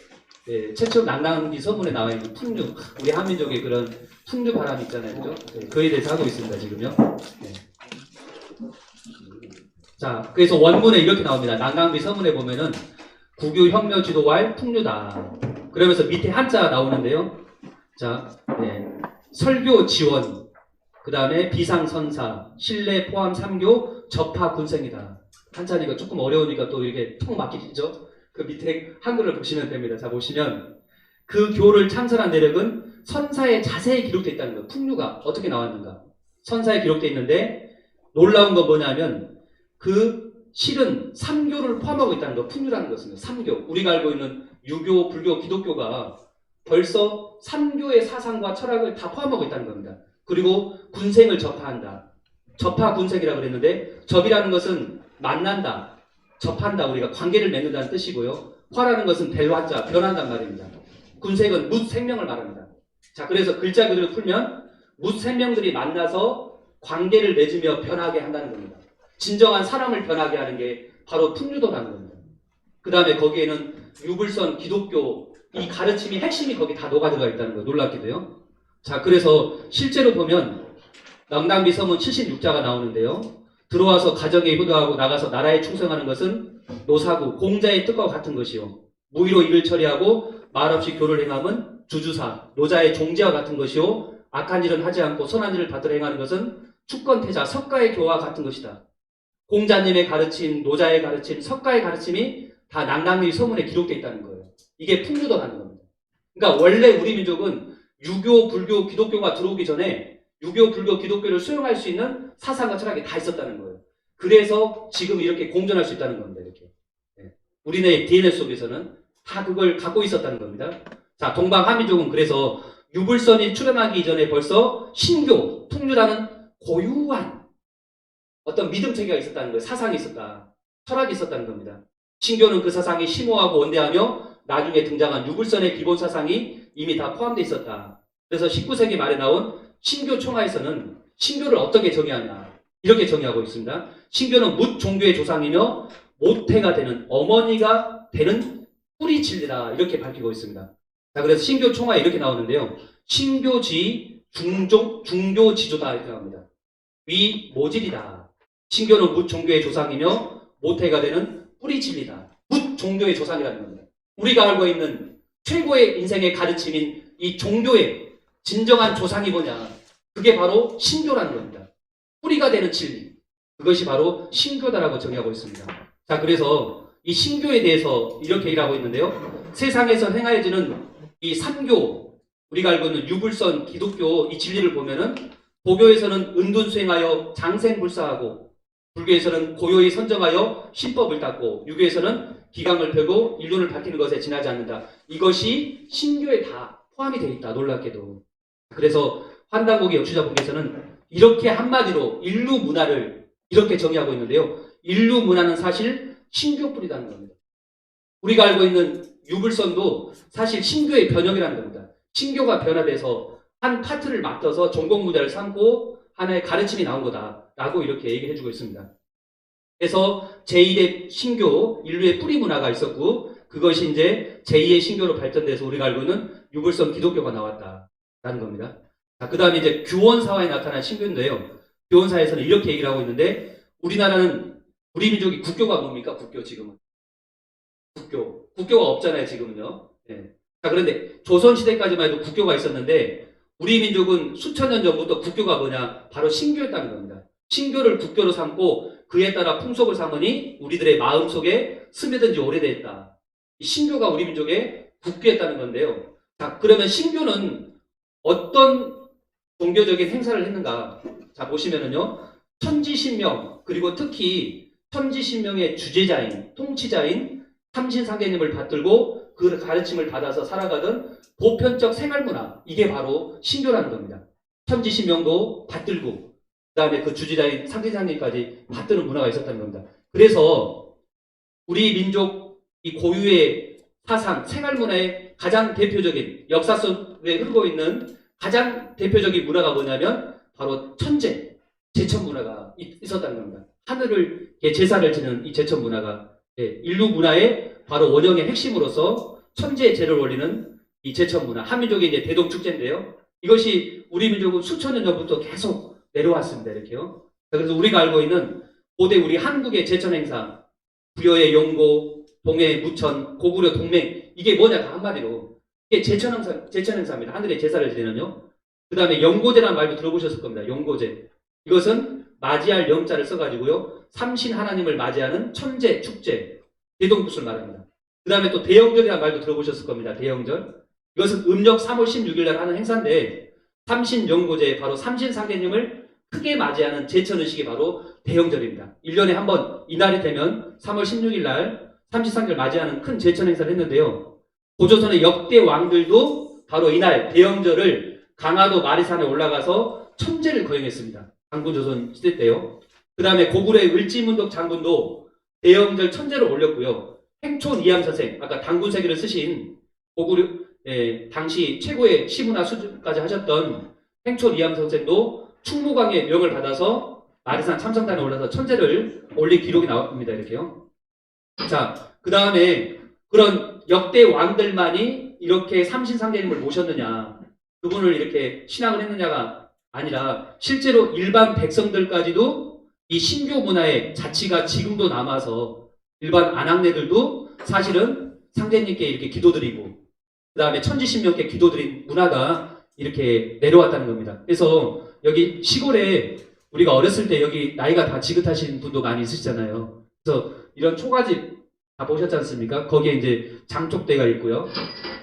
S3: 최초 낙랑기 서문에 나와 있는 풍류. 우리 한민족의 그런 풍류 바람 있잖아요, 그죠? 네, 그에 대해서 하고 있습니다, 지금요. 네. 자, 그래서 원문에 이렇게 나옵니다. 낙랑비 서문에 보면은 국유 혁명 지도왈 풍류다. 그러면서 밑에 한자 나오는데요. 자, 네. 설교 지원, 그 다음에 비상선사, 신뢰 포함 3교, 접하 군생이다. 한자니까 조금 어려우니까 또 이렇게 통 막히죠? 그 밑에 한글을 보시면 됩니다. 자, 보시면 그 교를 창설한 내력은 선사에 자세히 기록되어 있다는 거예요. 풍류가 어떻게 나왔는가. 선사에 기록되어 있는데 놀라운 건 뭐냐면 그 실은 3교를 포함하고 있다는 거. 풍류라는 것입니다. 3교. 우리가 알고 있는 유교, 불교, 기독교가 벌써 3교의 사상과 철학을 다 포함하고 있다는 겁니다. 그리고 군생을 접하한다. 접하 군생이라고 그랬는데 접이라는 것은 만난다. 접한다. 우리가 관계를 맺는다는 뜻이고요. 화라는 것은 벨화자, 변한단 말입니다. 군생은 뭇 생명을 말합니다. 자, 그래서 글자 그대로 풀면 뭇 생명들이 만나서 관계를 맺으며 변하게 한다는 겁니다. 진정한 사람을 변하게 하는 게 바로 풍류도라는 겁니다. 그 다음에 거기에는 유불선 기독교 이 가르침이 핵심이 거기 다 녹아 들어가 있다는 거 놀랍게도요. 자, 그래서 실제로 보면 명당비 서문 76자가 나오는데요. 들어와서 가정에 효도하고 나가서 나라에 충성하는 것은 노사구, 공자의 뜻과 같은 것이요. 무의로 일을 처리하고 말없이 교를 행함은 주주사, 노자의 종지와 같은 것이요. 악한 일은 하지 않고 선한 일을 받들어 행하는 것은 축건태자, 석가의 교와 같은 것이다. 공자님의 가르침, 노자의 가르침, 석가의 가르침이 다 낭랑리 서문에 기록되어 있다는 거예요. 이게 풍류도라는 겁니다. 그러니까 원래 우리 민족은 유교, 불교, 기독교가 들어오기 전에 유교, 불교, 기독교를 수용할 수 있는 사상과 철학이 다 있었다는 거예요. 그래서 지금 이렇게 공존할 수 있다는 겁니다. 이렇게. 우리네 DNA 속에서는 다 그걸 갖고 있었다는 겁니다. 자, 동방 한민족은 그래서 유불선이 출현하기 이전에 벌써 신교, 풍류라는 고유한 어떤 믿음 체계가 있었다는 거예요. 사상이 있었다. 철학이 있었다는 겁니다. 신교는 그 사상이 심오하고 원대하며 나중에 등장한 유불선의 기본 사상이 이미 다 포함되어 있었다. 그래서 19세기 말에 나온 신교 총화에서는 신교를 어떻게 정의하냐 이렇게 정의하고 있습니다. 신교는 묻 종교의 조상이며 모태가 되는 어머니가 되는 뿌리 진리다 이렇게 밝히고 있습니다. 자, 그래서 신교 총화에 이렇게 나오는데요. 신교지 중교지조다 이렇게 나옵니다. 위 모질이다. 신교는 묻 종교의 조상이며 모태가 되는 뿌리 진리다. 묻 종교의 조상이라는 겁니다. 우리가 알고 있는 최고의 인생의 가르침인 이 종교의 진정한 조상이 뭐냐? 그게 바로 신교라는 겁니다. 뿌리가 되는 진리. 그것이 바로 신교다라고 정의하고 있습니다. 자, 그래서 이 신교에 대해서 이렇게 얘기를 하고 있는데요. 세상에서 행하여지는 이 삼교, 우리가 알고 있는 유불선, 기독교 이 진리를 보면은 도교에서는 은둔수행하여 장생불사하고 불교에서는 고요히 선정하여 신법을 닦고 유교에서는 기강을 펴고 일륜을 밝히는 것에 지나지 않는다. 이것이 신교에 다 포함이 되어 있다. 놀랍게도. 그래서 환단고기 역주자분께서는 이렇게 한마디로 인류 문화를 이렇게 정의하고 있는데요. 인류 문화는 사실 신교 뿌리라는 겁니다. 우리가 알고 있는 유불선도 사실 신교의 변형이라는 겁니다. 신교가 변화돼서 한 파트를 맡아서 전공 분야를 삼고 하나의 가르침이 나온 거다라고 이렇게 얘기해 주고 있습니다. 그래서 제1의 신교, 인류의 뿌리 문화가 있었고 그것이 이제 제2의 신교로 발전돼서 우리가 알고 있는 유불선 기독교가 나왔다라는 겁니다. 자, 그 다음에 이제 규원사화에 나타난 신교인데요. 규원사에서는 이렇게 얘기를 하고 있는데 우리나라는 우리 민족이 국교가 뭡니까? 국교 지금은. 국교가 없잖아요, 지금은요. 네. 자, 그런데 조선시대까지만 해도 국교가 있었는데 우리 민족은 수천 년 전부터 국교가 뭐냐? 바로 신교였다는 겁니다. 신교를 국교로 삼고 그에 따라 풍속을 삼으니 우리들의 마음속에 스며든 지 오래됐다. 신교가 우리 민족의 국교였다는 건데요. 자, 그러면 신교는 어떤 종교적인 행사를 했는가? 자, 보시면은요. 천지신명, 그리고 특히 천지신명의 주제자인, 통치자인 삼신상계님을 받들고 그 가르침을 받아서 살아가던 보편적 생활문화, 이게 바로 신교라는 겁니다. 천지신명도 받들고 그 다음에 그 주제자인 삼신상계님까지 받드는 문화가 있었다는 겁니다. 그래서 우리 민족 이 고유의 사상, 생활문화의 가장 대표적인 역사 속에 흐르고 있는 가장 대표적인 문화가 뭐냐면 바로 천재, 제천 문화가 있었다는 겁니다. 하늘을 제사를 지는 이 제천 문화가 인류 문화의 바로 원형의 핵심으로서 천재의 제를 올리는 이 제천 문화, 한민족의 이제 대동축제인데요. 이것이 우리 민족은 수천 년 전부터 계속 내려왔습니다. 이렇게요. 그래서 우리가 알고 있는 고대 우리 한국의 제천 행사, 부여의 영고, 동해 무천, 고구려 동맹, 이게 뭐냐 다 한마디로 이게 제천 행사입니다. 하늘의 제사를 지내는요. 그 다음에 영고제라는 말도 들어보셨을 겁니다. 영고제. 이것은 맞이할 영자를 써가지고요. 삼신 하나님을 맞이하는 천재 축제, 대동굿을 말합니다. 그 다음에 또 대영절이라는 말도 들어보셨을 겁니다. 대영절. 이것은 음력 3월 16일 날 하는 행사인데 삼신 영고제, 바로 삼신 상계님을 크게 맞이하는 제천의식이 바로 대영절입니다. 1년에 한 번 이날이 되면 3월 16일 날 삼신상계를 맞이하는 큰 제천 행사를 했는데요. 고조선의 역대 왕들도 바로 이날 대영절을 강화도 마리산에 올라가서 천재를 거행했습니다. 장군조선 시대 때요. 그 다음에 고구려의 을지문덕 장군도 대영절 천재를 올렸고요. 행촌 이암 선생, 아까 당군세계를 쓰신 고구려 당시 최고의 시문화 수준까지 하셨던 행촌 이암 선생도 충무광의 명을 받아서 마리산 참성단에 올라서 천재를 올린 기록이 나옵니다. 이렇게요. 자, 그 다음에 그런 역대 왕들만이 이렇게 삼신상제님을 모셨느냐, 그분을 이렇게 신앙을 했느냐가 아니라 실제로 일반 백성들까지도 이 신교 문화의 자취가 지금도 남아서 일반 안악내들도 사실은 상제님께 이렇게 기도드리고 그 다음에 천지신명께 기도드린 문화가 이렇게 내려왔다는 겁니다. 그래서 여기 시골에 우리가 어렸을 때 여기 나이가 다 지긋하신 분도 많이 있으시잖아요. 그래서 이런 초가집 다 보셨지 않습니까? 거기에 이제 장독대가 있고요.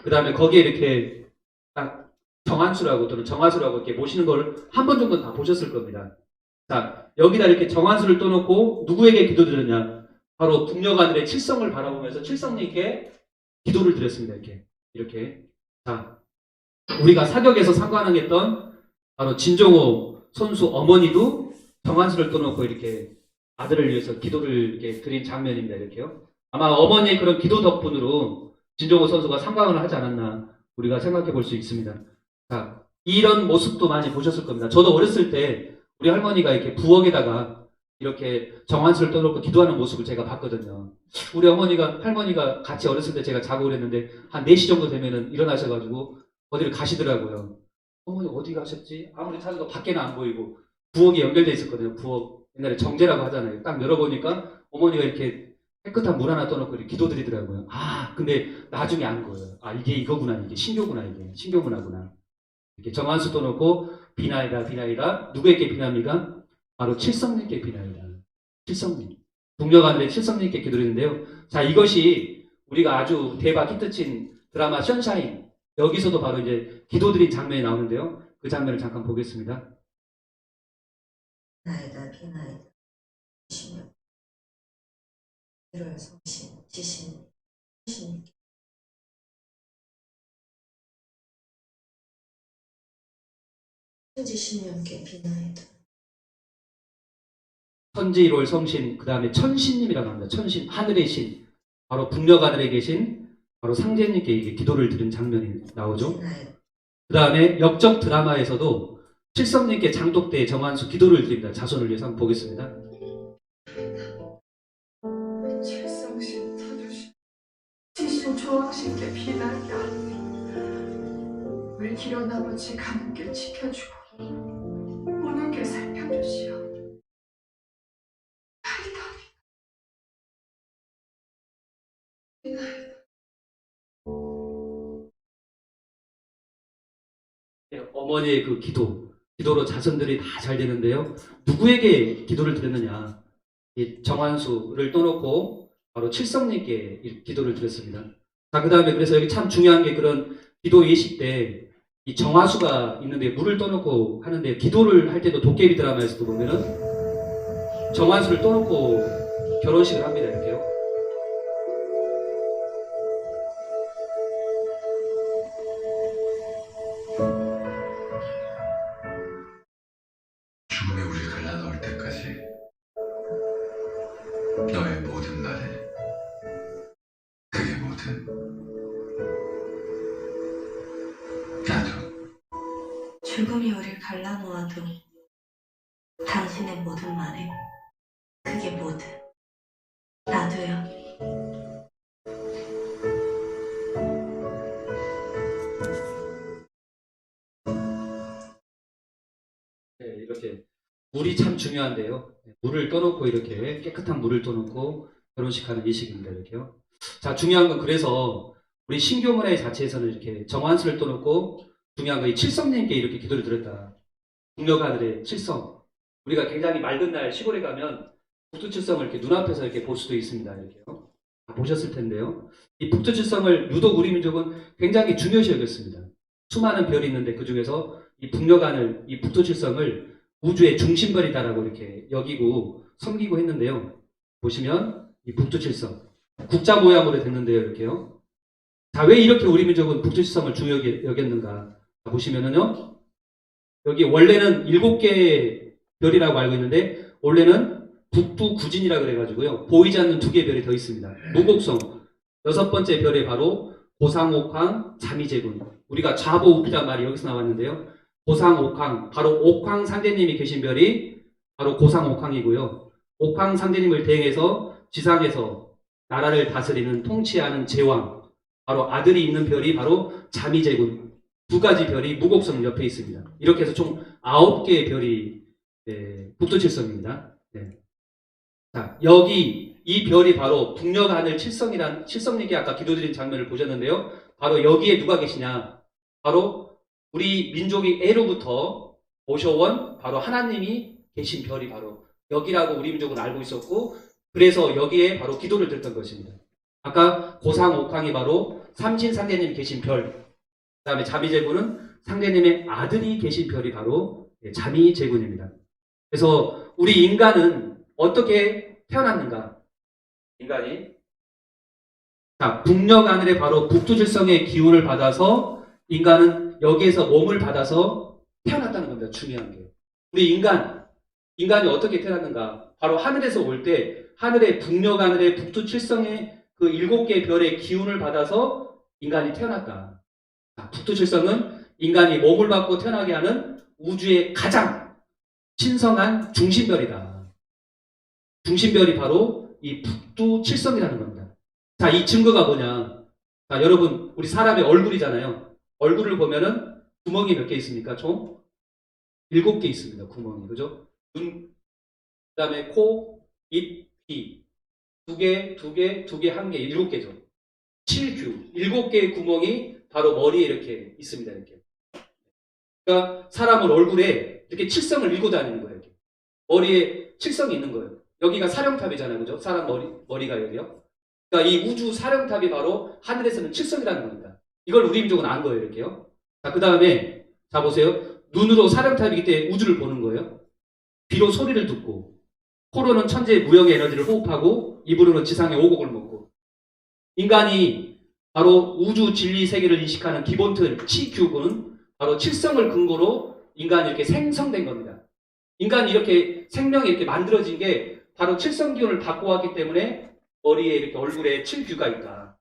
S3: 그 다음에 거기에 이렇게 딱 정한수라고 또는 정화수라고 이렇게 모시는 걸 한 번 정도 다 보셨을 겁니다. 자, 여기다 이렇게 정한수를 떠놓고 누구에게 기도드렸냐? 바로 북녘하늘의 칠성을 바라보면서 칠성님께 기도를 드렸습니다. 이렇게. 자, 우리가 사격에서 상관왕했던 바로 진종호 선수 어머니도 정한수를 떠놓고 이렇게 아들을 위해서 기도를 이렇게 드린 장면입니다. 이렇게요. 아마 어머니의 그런 기도 덕분으로 진종호 선수가 상관을 하지 않았나 우리가 생각해 볼 수 있습니다. 자, 이런 모습도 많이 보셨을 겁니다. 저도 어렸을 때 우리 할머니가 이렇게 부엌에다가 이렇게 정한수를 떠놓고 기도하는 모습을 제가 봤거든요. 우리 할머니가 같이 어렸을 때 제가 자고 그랬는데 한 4시 정도 되면은 일어나셔가지고 어디를 가시더라고요. 어머니 어디 가셨지? 아무리 찾아도 밖에는 안 보이고 부엌이 연결돼 있었거든요. 부엌 옛날에 정제라고 하잖아요. 딱 열어보니까 어머니가 이렇게 깨끗한 물 하나 떠놓고 이렇게 기도드리더라고요. 아, 근데 나중에 안 거예요. 아, 이게 이거구나. 이게 신교구나. 이게 신교문화구나. 이렇게 정한수 떠놓고 비나이다. 누구에게 비납니까? 바로 칠성님께 비나이다. 칠성님. 북녘하늘의 칠성님께 기도드리는데요. 자, 이것이 우리가 아주 대박 히트친 드라마 션샤인. 여기서도 바로 이제 기도드린 장면이 나오는데요. 그 장면을 잠깐 보겠습니다.
S4: 비나이다 비나이다 지시며 1월 성신 지신 천지신명께 비나이다.
S3: 천지 1월 성신, 그 다음에 천신님이라고 합니다. 천신, 하늘의 신. 바로 북녘하늘에 계신 바로 상제님께 이게 기도를 드린 장면이 나오죠. 그 다음에 역적 드라마에서도 칠성님께 장독대 정한수 기도를 드립니다. 자손을 위해서 한번 보겠습니다.
S5: 칠성신 터주신 지신 조왕신께 비나게 하니 우리 길어 아버지 가는 길 지켜주고 오는 길 살펴주시오.
S3: 어머니의 그 기도로 자손들이 다 잘 되는데요. 누구에게 기도를 드렸느냐? 이 정한수를 떠놓고 바로 칠성님께 기도를 드렸습니다. 자, 그 다음에 그래서 여기 참 중요한 게 그런 기도 예식 때 이 정화수가 있는데 물을 떠놓고 하는데 기도를 할 때도 도깨비 드라마에서도 보면은 정한수를 떠놓고 결혼식을 합니다. 이렇게요.
S6: 죽음이 우리를 갈라놓을 때까지 너의 모든 말에 그게 뭐든 나도
S4: 죽음이 우릴 갈라놓아도 당신의 모든 말에 그게 뭐든 나도요.
S3: 네, 이렇게 물이 참 중요한데요. 물을 떠놓고 이렇게 깨끗한 물을 떠놓고 결혼식하는 예식입니다. 이렇게요. 자, 중요한 건 그래서 우리 신교문화의 자체에서는 이렇게 정한수를 떠놓고 중요한 건 이 칠성님께 이렇게 기도를 드렸다. 북녘하늘의 칠성. 우리가 굉장히 맑은 날 시골에 가면 북두칠성을 이렇게 눈앞에서 이렇게 볼 수도 있습니다. 이렇게요. 다 보셨을 텐데요. 이 북두칠성을 유독 우리 민족은 굉장히 중요시 여겼습니다. 수많은 별이 있는데 그 중에서 이 북녘하늘, 이 북두칠성을 우주의 중심별이다라고 이렇게 여기고 섬기고 했는데요. 보시면 이 북두칠성 국자 모양으로 됐는데요. 이렇게요. 자, 왜 이렇게 우리 민족은 북두칠성을 중요하게 여겼는가? 자, 보시면은요. 여기 원래는 7개의 별이라고 알고 있는데 원래는 북두구진이라 그래가지고요. 보이지 않는 2개의 별이 더 있습니다. 무곡성 6번째 별이 바로 고상옥황 자미제군. 우리가 좌보우피란 말이 여기서 나왔는데요. 고상옥황, 바로 옥황 상제님이 계신 별이 바로 고상옥황이고요. 옥황 상제님을 대행해서 지상에서 나라를 다스리는 통치하는 제왕, 바로 아들이 있는 별이 바로 자미제군, 두 가지 별이 무곡성 옆에 있습니다. 이렇게 해서 총 9개의 별이 북두칠성입니다. 네. 자, 여기 이 별이 바로 북녘하늘 칠성리기 아까 기도드린 장면을 보셨는데요. 바로 여기에 누가 계시냐? 바로 우리 민족이 애로부터 모셔온 바로 하나님이 계신 별이 바로 여기라고 우리 민족은 알고 있었고, 그래서 여기에 바로 기도를 드렸던 것입니다. 아까 고상옥항이 바로 삼신상대님이 계신 별, 그 다음에 자미제군은 상대님의 아들이 계신 별이 바로 자미제군입니다. 그래서 우리 인간은 어떻게 태어났는가? 인간이 자, 북녘하늘에 바로 북두칠성의 기운을 받아서 인간은 여기에서 몸을 받아서 태어났다는 겁니다. 중요한 게. 우리 인간이 어떻게 태어났는가? 바로 하늘에서 올 때 하늘의 북녘하늘의 북두칠성의 그 7개의 별의 기운을 받아서 인간이 태어났다. 자, 북두칠성은 인간이 몸을 받고 태어나게 하는 우주의 가장 신성한 중심별이다. 중심별이 바로 이 북두칠성이라는 겁니다. 자, 이 증거가 뭐냐? 자, 여러분, 우리 사람의 얼굴이잖아요. 얼굴을 보면은 구멍이 몇 개 있습니까? 총 7개 있습니다. 구멍이. 그죠? 눈, 그 다음에 코, 입, 귀. 2개, 2개, 2개, 1개, 7개죠. 7규. 7개의 구멍이 바로 머리에 이렇게 있습니다. 이렇게. 그러니까 사람은 얼굴에 이렇게 칠성을 밀고 다니는 거예요. 이렇게. 머리에 칠성이 있는 거예요. 여기가 사령탑이잖아요. 그죠? 사람 머리가 여기요. 그러니까 이 우주 사령탑이 바로 하늘에서는 칠성이라는 겁니다. 이걸 우리 민족은 안 거예요. 이렇게요. 자, 그 다음에, 자, 보세요. 눈으로 사령탑이기 때문에 우주를 보는 거예요. 귀로 소리를 듣고, 코로는 천재의 무형의 에너지를 호흡하고, 입으로는 지상의 오곡을 먹고, 인간이 바로 우주 진리 세계를 인식하는 기본 틀, 치규는 바로 칠성을 근거로 인간이 이렇게 생성된 겁니다. 인간이 이렇게 생명이 이렇게 만들어진 게 바로 칠성 기운을 받고 왔기 때문에 머리에 이렇게 얼굴에 칠규가 있다.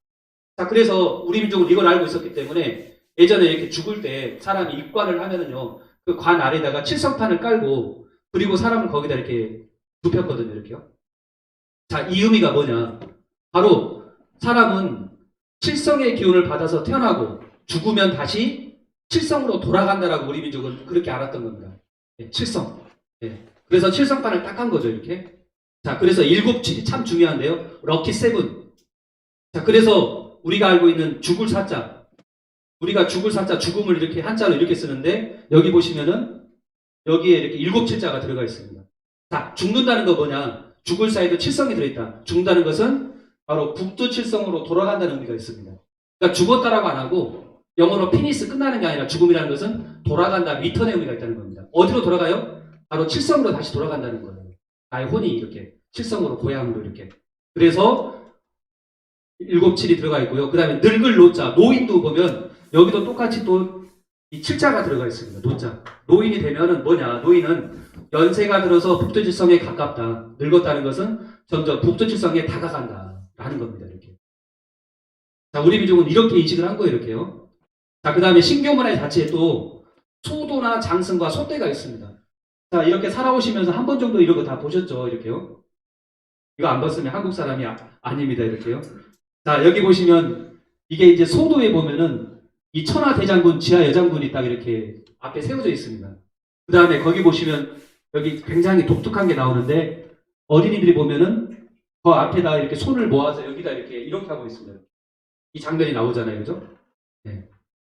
S3: 자, 그래서 우리 민족은 이걸 알고 있었기 때문에 예전에 이렇게 죽을 때 사람이 입관을 하면은요, 그 관 아래다가 칠성판을 깔고 그리고 사람을 거기다 이렇게 눕혔거든요, 이렇게요. 자, 이 의미가 뭐냐? 바로 사람은 칠성의 기운을 받아서 태어나고 죽으면 다시 칠성으로 돌아간다라고 우리 민족은 그렇게 알았던 겁니다. 네, 칠성. 네. 그래서 칠성판을 딱 한 거죠, 이렇게. 자, 그래서 7칠이 참 중요한데요. 럭키 세븐. 자, 그래서 우리가 알고 있는 죽을 사자. 우리가 죽을 사자, 죽음을 이렇게 한자로 이렇게 쓰는데 여기 보시면은 여기에 이렇게 7칠자가 들어가 있습니다. 자, 죽는다는 거 뭐냐? 죽을 사이도 칠성이 들어있다. 죽는다는 것은 바로 북두칠성으로 돌아간다는 의미가 있습니다. 그러니까 죽었다라고 안 하고 영어로 피니스 끝나는 게 아니라 죽음이라는 것은 돌아간다, 리턴의 의미가 있다는 겁니다. 어디로 돌아가요? 바로 칠성으로 다시 돌아간다는 거예요. 나의 혼이 이렇게 칠성으로 고향으로 이렇게. 그래서 7칠이 들어가 있고요. 그 다음에 늙을 노자, 노인도 보면 여기도 똑같이 또 이 칠자가 들어가 있습니다. 노자. 노인이 되면은 뭐냐? 노인은 연세가 들어서 북두칠성에 가깝다. 늙었다는 것은 점점 북두칠성에 다가간다. 라는 겁니다. 이렇게. 자, 우리 민족은 이렇게 인식을 한 거예요. 이렇게요. 자, 그 다음에 신교문화 자체에 또 소도나 장승과 소떼가 있습니다. 자, 이렇게 살아오시면서 한 번 정도 이런 거 다 보셨죠? 이렇게요. 이거 안 봤으면 한국 사람이 아닙니다. 이렇게요. 자, 여기 보시면 이게 이제 소도에 보면은 이 천하대장군, 지하여장군이 딱 이렇게 앞에 세워져 있습니다. 그 다음에 거기 보시면 여기 굉장히 독특한 게 나오는데 어린이들이 보면은 그 앞에다 이렇게 손을 모아서 여기다 이렇게 하고 있습니다. 이 장면이 나오잖아요. 그죠? 네.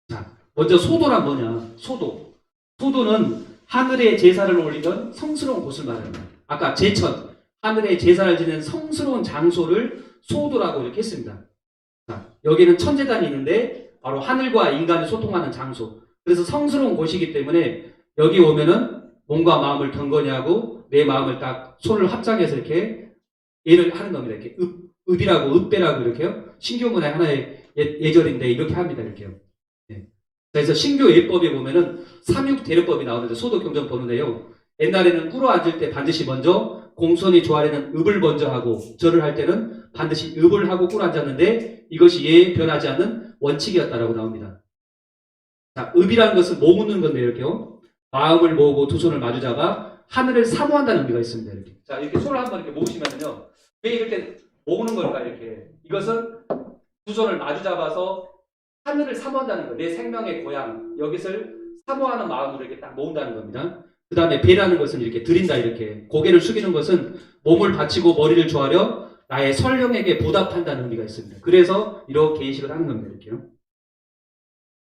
S3: 자, 먼저 소도란 뭐냐? 소도. 소도는 하늘에 제사를 올리던 성스러운 곳을 말합니다. 아까 제천, 하늘에 제사를 지낸 성스러운 장소를 소도라고 이렇게 했습니다. 자, 여기는 천재단이 있는데 바로 하늘과 인간이 소통하는 장소. 그래서 성스러운 곳이기 때문에 여기 오면은 몸과 마음을 경건히 하고 내 마음을 딱 손을 합장해서 이렇게 예를 하는 겁니다. 이렇게 읍이라고 읍배라고 이렇게요. 신교문의 하나의 예절인데 이렇게 합니다. 이렇게요. 네. 그래서 신교 예법에 보면은 삼육대려법이 나오는데 소도 경전 보는데요. 옛날에는 꿇어 앉을 때 반드시 먼저 공손히 조아래는 읍을 먼저 하고 절을 할 때는 반드시 읍을 하고 꿇어 앉았는데 이것이 예에 변하지 않는 원칙이었다라고 나옵니다. 자, 읍이라는 것은 모으는 건데 이렇게요. 마음을 모으고 두 손을 마주 잡아 하늘을 사모한다는 의미가 있습니다. 이렇게. 자, 이렇게 손을 한번 이렇게 모으시면요. 왜 이럴 때 모으는 걸까 이렇게. 이것은 두 손을 마주 잡아서 하늘을 사모한다는 거예요. 내 생명의 고향, 여기를 사모하는 마음으로 이렇게 딱 모은다는 겁니다. 그 다음에 배라는 것은 이렇게 드린다 이렇게. 고개를 숙이는 것은 몸을 바치고 머리를 조아려 나의 설령에게 보답한다는 의미가 있습니다. 그래서 이렇게 인식을 하는 겁니다. 이렇게요.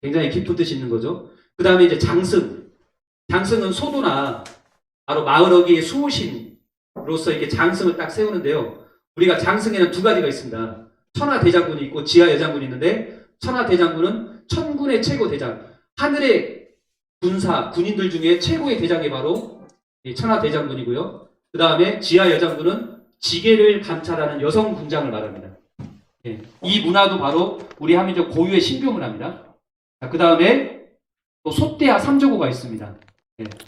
S3: 굉장히 깊은 뜻이 있는 거죠. 그 다음에 이제 장승. 장승은 소도나 바로 마을 어귀의 수호신으로서 이렇게 장승을 딱 세우는데요. 우리가 장승에는 두 가지가 있습니다. 천하대장군이 있고 지하여장군이 있는데 천하대장군은 천군의 최고 대장. 하늘의 군인들 중에 최고의 대장이 바로 천하대장군이고요. 그 다음에 지하여장군은 지계를 감찰하는 여성 군장을 말합니다. 이 문화도 바로 우리 한민족 고유의 신규 문화입니다. 그 다음에 또 소대와 삼조고가 있습니다.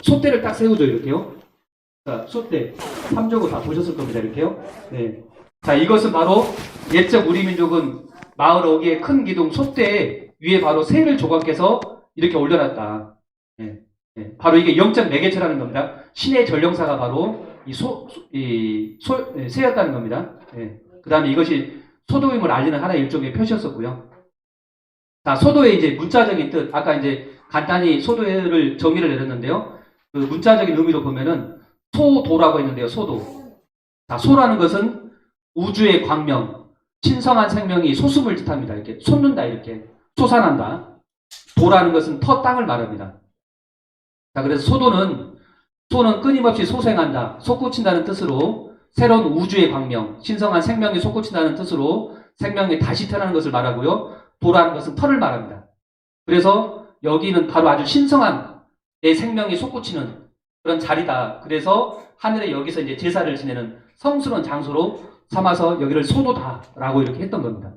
S3: 소대를 딱 세우죠, 이렇게요. 자, 소대, 삼조고 다 보셨을 겁니다, 이렇게요. 자, 이것은 바로 옛적 우리 민족은 마을 어귀의 큰 기둥 소대 위에 바로 새를 조각해서 이렇게 올려놨다. 바로 이게 영적 매개체라는 겁니다. 신의 전령사가 바로 새였다는 겁니다. 그 다음에 이것이 소도임을 알리는 하나의 일종의 표시였었고요. 자, 소도의 이제 문자적인 뜻, 아까 이제 간단히 소도를 정의를 내렸는데요. 그 문자적인 의미로 보면은 소도라고 했는데요. 소도. 자, 소라는 것은 우주의 광명, 신성한 생명이 소습을 뜻합니다. 이렇게 솟는다, 이렇게 솟아난다. 도라는 것은 터 땅을 말합니다. 자, 그래서 소는 끊임없이 소생한다, 솟구친다는 뜻으로 새로운 우주의 광명, 신성한 생명이 솟구친다는 뜻으로 생명이 다시 태어나는 것을 말하고요. 도라는 것은 터를 말합니다. 그래서 여기는 바로 아주 신성한 내 생명이 솟구치는 그런 자리다. 그래서 하늘에 여기서 이제 제사를 지내는 성스러운 장소로 삼아서 여기를 소도다라고 이렇게 했던 겁니다.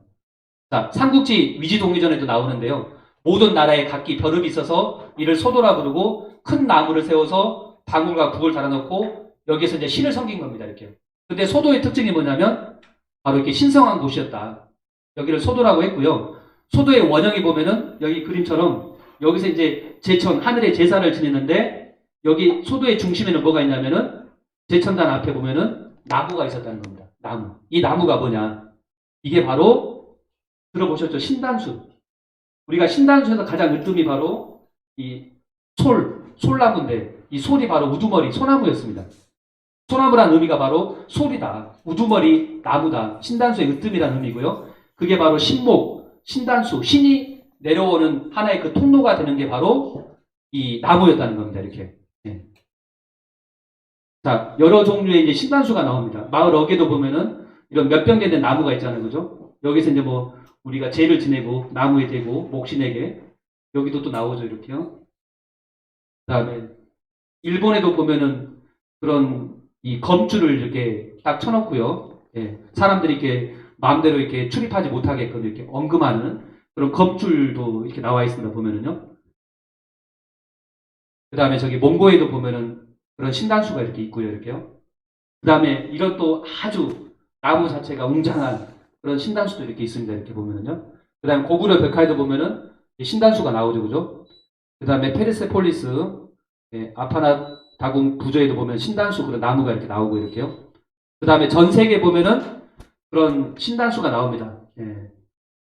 S3: 자, 삼국지 위지동의전에도 나오는데요. 모든 나라에 각기 벼릅이 있어서 이를 소도라 부르고 큰 나무를 세워서 방울과 국을 달아놓고 여기에서 이제 신을 섬긴 겁니다. 이렇게. 근데 소도의 특징이 뭐냐면 바로 이렇게 신성한 곳이었다. 여기를 소도라고 했고요. 소도의 원형이 보면은 여기 그림처럼 여기서 이제 제천 하늘의 제사를 지내는데 여기 소도의 중심에는 뭐가 있냐면은 제천단 앞에 보면은 나무가 있었다는 겁니다. 나무. 이 나무가 뭐냐? 이게 바로 들어보셨죠? 신단수. 우리가 신단수에서 가장 으뜸이 바로 이 솔나무인데 이 솔이 바로 우두머리 소나무였습니다. 소나무라는 의미가 바로 솔이다. 우두머리 나무다. 신단수의 으뜸이라는 의미고요. 그게 바로 신목, 신단수, 신이 내려오는 하나의 그 통로가 되는 게 바로 이 나무였다는 겁니다. 이렇게. 자, 여러 종류의 이제 신단수가 나옵니다. 마을 어귀에도 보면은 이런 몇 병 된 나무가 있잖아요. 그죠? 여기서 이제 뭐 우리가 제를 지내고 나무에 대고 목신에게 여기도 또 나오죠. 이렇게요. 그 다음에 일본에도 보면은 그런 이 검줄을 이렇게 딱 쳐놓고요. 사람들이 이렇게 마음대로 이렇게 출입하지 못하게끔 이렇게 엄금하는 그런 검줄도 이렇게 나와 있습니다. 보면은요. 그 다음에 저기 몽고에도 보면은 그런 신단수가 이렇게 있고요. 이렇게요. 그 다음에 이런 또 아주 나무 자체가 웅장한 그런 신단수도 이렇게 있습니다. 이렇게 보면은요. 그 다음에 고구려 벽화에도 보면은 신단수가 나오죠. 그죠? 그 다음에 페르세폴리스, 아파나 다궁 부조에도 보면 신단수 그런 나무가 이렇게 나오고 이렇게요. 그 다음에 전 세계에 보면은 그런 신단수가 나옵니다.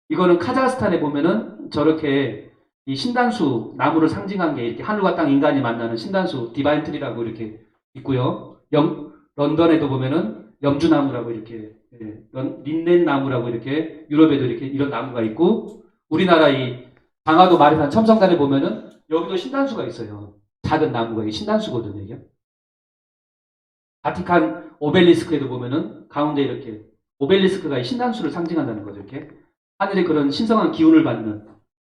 S3: 이거는 카자흐스탄에 보면은 저렇게 이 신단수 나무를 상징한 게 이렇게 하늘과 땅 인간이 만나는 신단수 디바인 트리라고 이렇게 있고요. 런던에도 보면은 염주나무라고 이렇게 린넨 나무라고 이렇게 유럽에도 이렇게 이런 나무가 있고 우리나라 이 강화도 마리산 첨성단에 보면은 여기도 신단수가 있어요. 작은 나무가 이게 신단수거든요. 이게. 바티칸 오벨리스크에도 보면은 가운데 이렇게 오벨리스크가 이 신단수를 상징한다는 거죠. 이렇게 하늘의 그런 신성한 기운을 받는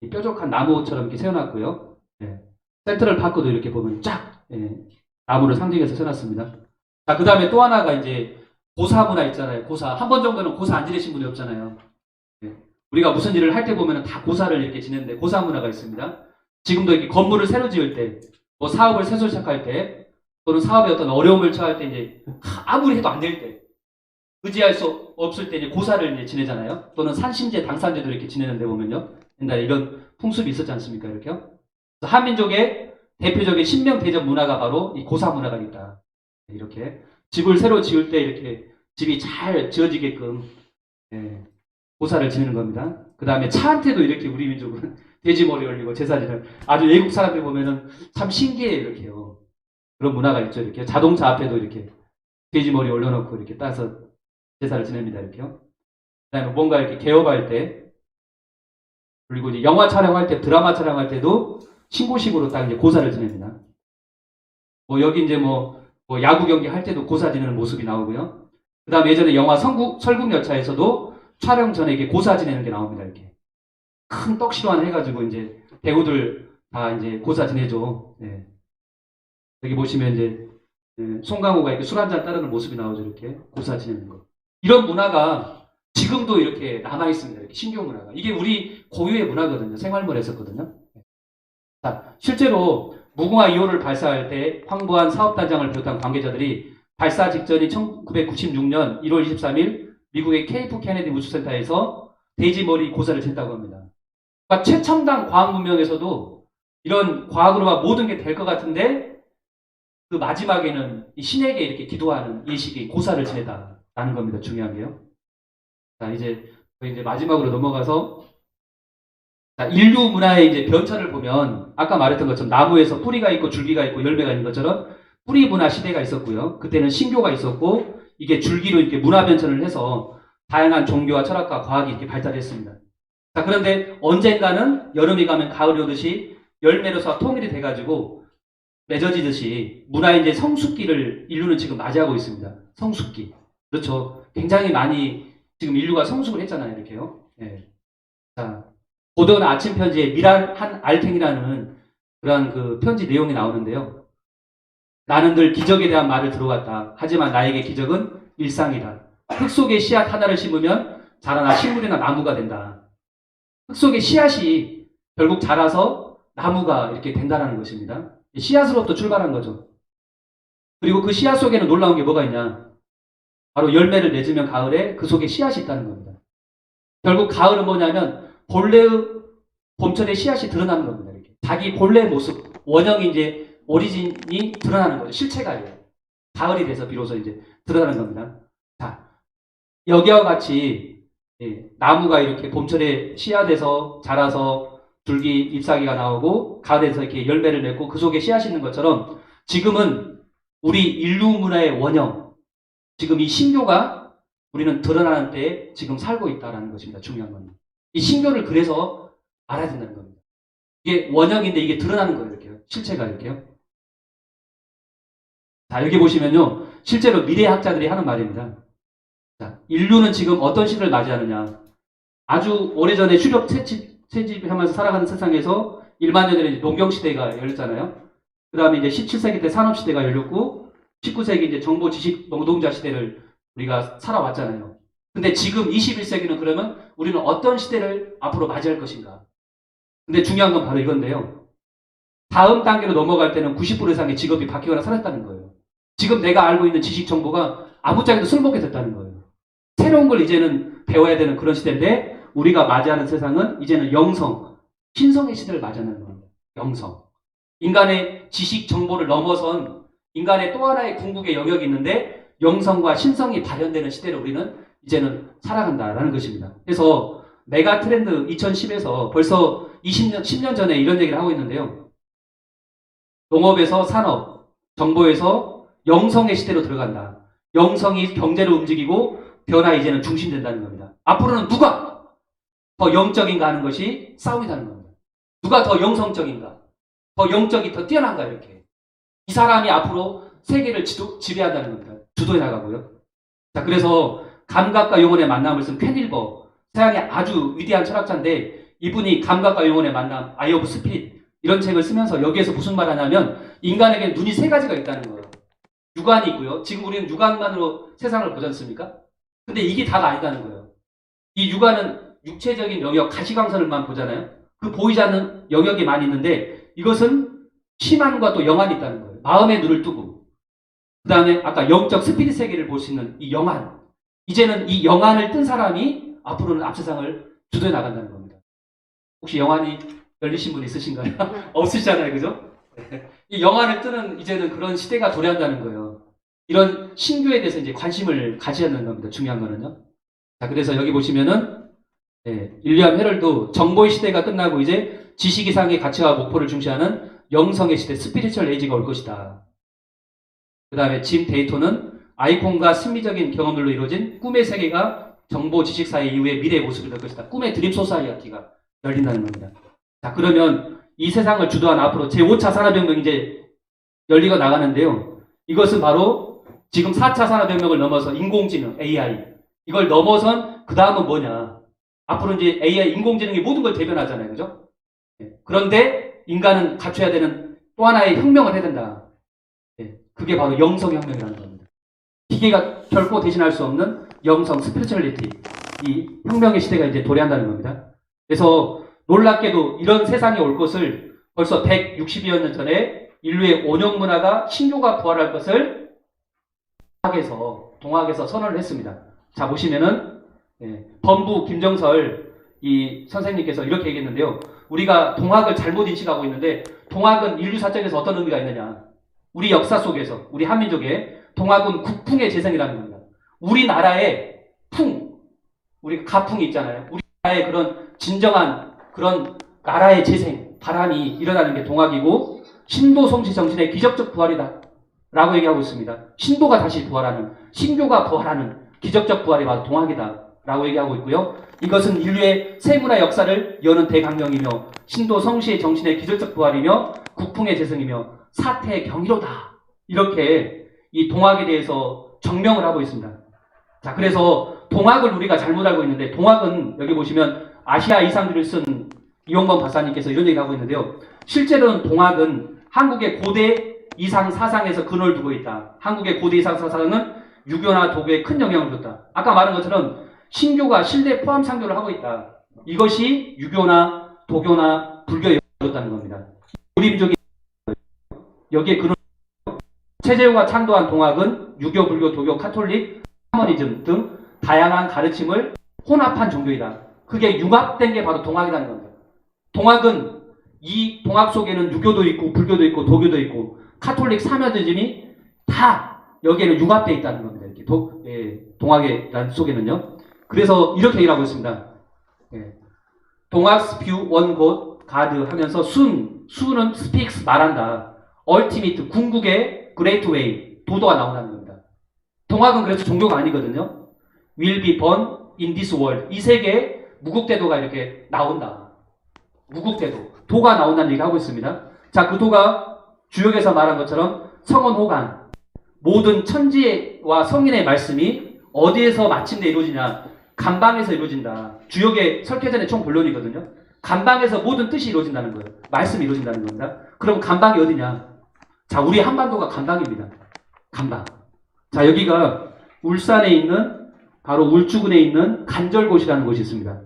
S3: 이 뾰족한 나무처럼 이렇게 세워놨고요. 센트럴 파크도 이렇게 보면 쫙 나무를 상징해서 세워놨습니다. 자, 그 다음에 또 하나가 이제 고사 문화 있잖아요. 고사. 한 번 정도는 고사 안 지내신 분이 없잖아요. 우리가 무슨 일을 할 때 보면은 다 고사를 이렇게 지내는데 고사 문화가 있습니다. 지금도 이렇게 건물을 새로 지을 때, 뭐 사업을 새로 시작할 때, 또는 사업에 어떤 어려움을 처할 때 이제 아무리 해도 안 될 때, 의지할 수 없을 때 이제 고사를 이제 지내잖아요. 또는 산신제, 당산제도 이렇게 지내는데 보면요. 옛날에 이런 풍습이 있었지 않습니까? 이렇게요. 한민족의 대표적인 신명대접 문화가 바로 이 고사 문화가 있다. 이렇게 집을 새로 지을 때 이렇게 집이 잘 지어지게끔 예, 고사를 지내는 겁니다. 그 다음에 차한테도 이렇게 우리 민족은 돼지 머리 올리고 제사 지내는, 아주 외국 사람들 보면은 참 신기해요. 이렇게요. 그런 문화가 있죠. 이렇게 자동차 앞에도 이렇게 돼지 머리 올려놓고 이렇게 따서 제사를 지냅니다. 이렇게요. 그 다음에 뭔가 이렇게 개업할 때, 그리고 이제 영화 촬영할 때, 드라마 촬영할 때도 신고식으로 딱 이제 고사를 지냅니다. 뭐 여기 이제 뭐 야구 경기 할 때도 고사 지내는 모습이 나오고요. 그 다음에 예전에 영화 설국열차에서도 촬영 전에 이렇게 고사 지내는 게 나옵니다. 이렇게 큰 떡시로 하나 해가지고 이제 배우들 다 이제 고사 지내죠. 예. 여기 보시면 이제 송강호가 이렇게 술 한잔 따르는 모습이 나오죠. 이렇게 고사 지내는 거. 이런 문화가 지금도 이렇게 남아 있습니다. 이렇게 신교 문화가. 이게 우리 고유의 문화거든요. 생활문화 했었거든요. 자, 실제로 무궁화 2호를 발사할 때 황보안 사업단장을 비롯한 관계자들이 발사 직전인 1996년 1월 23일 미국의 케이프 케네디 우주센터에서 돼지머리 고사를 지냈다고 합니다. 그러니까 최첨단 과학 문명에서도 이런 과학으로만 모든 게 될 것 같은데 그 마지막에는 이 신에게 이렇게 기도하는 예식이 고사를 지냈다라는 겁니다. 중요한 게요. 자, 이제 마지막으로 넘어가서, 자, 인류 문화의 이제 변천을 보면 아까 말했던 것처럼 나무에서 뿌리가 있고 줄기가 있고 열매가 있는 것처럼 뿌리 문화 시대가 있었고요. 그때는 신교가 있었고 이게 줄기로 이렇게 문화 변천을 해서 다양한 종교와 철학과 과학이 이렇게 발달했습니다. 자, 그런데 언젠가는 여름이 가면 가을이 오듯이 열매로서 통일이 돼가지고 맺어지듯이 문화의 이제 성숙기를 인류는 지금 맞이하고 있습니다. 성숙기. 그렇죠. 굉장히 많이 지금 인류가 성숙을 했잖아요. 이렇게요. 예. 자, 고전 아침 편지에 미랄한 알탱이라는 그러한 그 편지 내용이 나오는데요. 나는 늘 기적에 대한 말을 들어왔다. 하지만 나에게 기적은 일상이다. 흙 속에 씨앗 하나를 심으면 자라나 식물이나 나무가 된다. 흙 속에 씨앗이 결국 자라서 나무가 이렇게 된다는 것입니다. 씨앗으로부터 출발한 거죠. 그리고 그 씨앗 속에는 놀라운 게 뭐가 있냐? 바로 열매를 맺으면 가을에 그 속에 씨앗이 있다는 겁니다. 결국 가을은 뭐냐면 본래의 봄철의 씨앗이 드러나는 겁니다. 이렇게. 자기 본래의 모습, 원형이 이제 오리진이 드러나는 거죠. 실체가요. 가을이 돼서 비로소 이제 드러나는 겁니다. 자, 여기와 같이 나무가 이렇게 봄철에 씨앗에서 자라서 줄기, 잎사귀가 나오고 가을에서 이렇게 열매를 맺고 그 속에 씨앗이 있는 것처럼 지금은 우리 인류 문화의 원형, 지금 이 신교가 우리는 드러나는 때에 지금 살고 있다는 것입니다. 중요한 건. 이 신교를 그래서 알아야 된다는 겁니다. 이게 원형인데 이게 드러나는 거예요. 이렇게요. 실체가 이렇게요. 자, 여기 보시면요. 실제로 미래학자들이 하는 말입니다. 자, 인류는 지금 어떤 시대를 맞이하느냐. 아주 오래전에 수렵 채집하면서 살아가는 세상에서 1만 년 전에 농경시대가 열렸잖아요. 그 다음에 이제 17세기 때 산업시대가 열렸고 19세기 이제 정보 지식 노동자 시대를 우리가 살아왔잖아요. 근데 지금 21세기는 그러면 우리는 어떤 시대를 앞으로 맞이할 것인가. 근데 중요한 건 바로 이건데요. 다음 단계로 넘어갈 때는 90% 이상의 직업이 바뀌거나 사라졌다는 거예요. 지금 내가 알고 있는 지식 정보가 아무짝에도 술먹게 됐다는 거예요. 새로운 걸 이제는 배워야 되는 그런 시대인데 우리가 맞이하는 세상은 이제는 영성, 신성의 시대를 맞이하는 겁니다. 영성. 인간의 지식 정보를 넘어선 인간의 또 하나의 궁극의 영역이 있는데 영성과 신성이 발현되는 시대를 우리는 이제는 살아간다라는 것입니다. 그래서 메가 트렌드 2010에서 벌써 10년 전에 이런 얘기를 하고 있는데요. 농업에서 산업, 정보에서 영성의 시대로 들어간다. 영성이 경제를 움직이고 변화 이제는 중심된다는 겁니다. 앞으로는 누가 더 영적인가 하는 것이 싸움이라는 겁니다. 누가 더 영성적인가, 더 영적이 더 뛰어난가 이렇게. 이 사람이 앞으로 세계를 지배한다는 겁니다. 주도해 나가고요. 자, 그래서 감각과 영혼의 만남을 쓴 퀸일버, 서양의 아주 위대한 철학자인데 이분이 감각과 영혼의 만남, 아이 오브 스피릿 이런 책을 쓰면서 여기에서 무슨 말 하냐면 인간에게 눈이 세 가지가 있다는 거예요. 육안이 있고요. 지금 우리는 육안만으로 세상을 보지 않습니까? 근데 이게 다가 아니다는 거예요. 이 육안은 육체적인 영역, 가시광선을만 보잖아요. 그 보이지 않는 영역이 많이 있는데 이것은 심안과 또 영안이 있다는 거예요. 마음의 눈을 뜨고 그 다음에 아까 영적 스피릿 세계를 볼 수 있는 이 영안. 이제는 이 영안을 뜬 사람이 앞으로는 앞세상을 주도해 나간다는 겁니다. 혹시 영안이 열리신 분 있으신가요? 없으시잖아요. 그죠? 이 영안을 뜨는 이제는 그런 시대가 도래한다는 거예요. 이런 신교에 대해서 이제 관심을 가져야 하는 겁니다. 중요한 거는요. 자, 그래서 여기 보시면은 윌리엄 헤럴도 정보의 시대가 끝나고 이제 지식 이상의 가치와 목표를 중시하는 영성의 시대, 스피리추얼 에이지가 올 것이다. 그 다음에 짐 데이톤은 아이콘과 심미적인 경험들로 이루어진 꿈의 세계가 정보 지식 사회 이후의 미래의 모습이 될 것이다. 꿈의 드림 소사이어티가 열린다는 겁니다. 자, 그러면 이 세상을 주도한 앞으로 제5차 산업혁명이 이제 열리고 나가는데요. 이것은 바로 지금 4차 산업혁명을 넘어서 인공지능, AI, 이걸 넘어선 그 다음은 뭐냐. 앞으로 이제 AI, 인공지능이 모든 걸 대변하잖아요. 그죠? 그런데 인간은 갖춰야 되는 또 하나의 혁명을 해야 된다. 그게 바로 영성혁명이라는 겁니다. 기계가 결코 대신할 수 없는 영성, 스피리추얼리티, 이 혁명의 시대가 이제 도래한다는 겁니다. 그래서 놀랍게도 이런 세상이 올 것을 벌써 160여 년 전에 인류의 원형 문화가 신교가 부활할 것을 동학에서 선언을 했습니다. 자, 보시면은 범부 김정설 이 선생님께서 이렇게 얘기했는데요. 우리가 동학을 잘못 인식하고 있는데 동학은 인류 사적에서 어떤 의미가 있느냐. 우리 역사 속에서 우리 한민족의 동학은 국풍의 재생이라는 겁니다. 우리나라의 우리 가풍이 있잖아요. 우리나라의 그런 진정한 그런 나라의 재생, 바람이 일어나는 게 동학이고 신도 성시 정신의 기적적 부활이다 라고 얘기하고 있습니다. 신도가 다시 부활하는, 신교가 부활하는 기적적 부활이 바로 동학이다 라고 얘기하고 있고요. 이것은 인류의 세문화 역사를 여는 대강령이며 신도 성시의 정신의 기적적 부활이며 국풍의 재생이며 사태의 경이로다. 이렇게 이 동학에 대해서 정명을 하고 있습니다. 자, 그래서 동학을 우리가 잘못 알고 있는데 동학은 여기 보시면 아시아 이상주를 쓴 이용범 박사님께서 이런 얘기를 하고 있는데요. 실제로는 동학은 한국의 고대 이상 사상에서 근원을 두고 있다. 한국의 고대 이상 사상은 유교나 도교에 큰 영향을 줬다. 아까 말한 것처럼 신교가 실내 포함 상교를 하고 있다. 이것이 유교나 도교나 불교에 영향을 줬다는 겁니다. 우리 민족이 여기에 근원 최재우가 창도한 동학은 유교, 불교, 도교, 카톨릭, 샤머니즘 등 다양한 가르침을 혼합한 종교이다. 그게 융합된 게 바로 동학이라는 겁니다. 동학은 이 동학 속에는 유교도 있고 불교도 있고 도교도 있고 카톨릭 사면이즘이 다 여기에는 융합되어 있다는 겁니다. 이렇게 동학의 속에는요. 그래서 이렇게 얘기를 하고 있습니다. 동학 뷰 원곳 가드 하면서 수는 스픽스 말한다. 얼티미트 궁극의 그레이트 웨이 도도가 나온다는 겁니다. 동학은 그래서 종교가 아니거든요. will be born in this world. 이 세계에 무국대도가 이렇게 나온다. 무국대도. 도가 나온다는 얘기를 하고 있습니다. 자, 그 도가 주역에서 말한 것처럼 성언호간. 모든 천지와 성인의 말씀이 어디에서 마침내 이루어지냐. 간방에서 이루어진다. 주역의 설계전의 총 본론이거든요. 간방에서 모든 뜻이 이루어진다는 거예요. 말씀이 이루어진다는 겁니다. 그럼 간방이 어디냐? 자, 우리 한반도가 간방입니다. 간방. 자, 여기가 울산에 있는 바로 울주군에 있는 간절곶이라는 곳이 있습니다.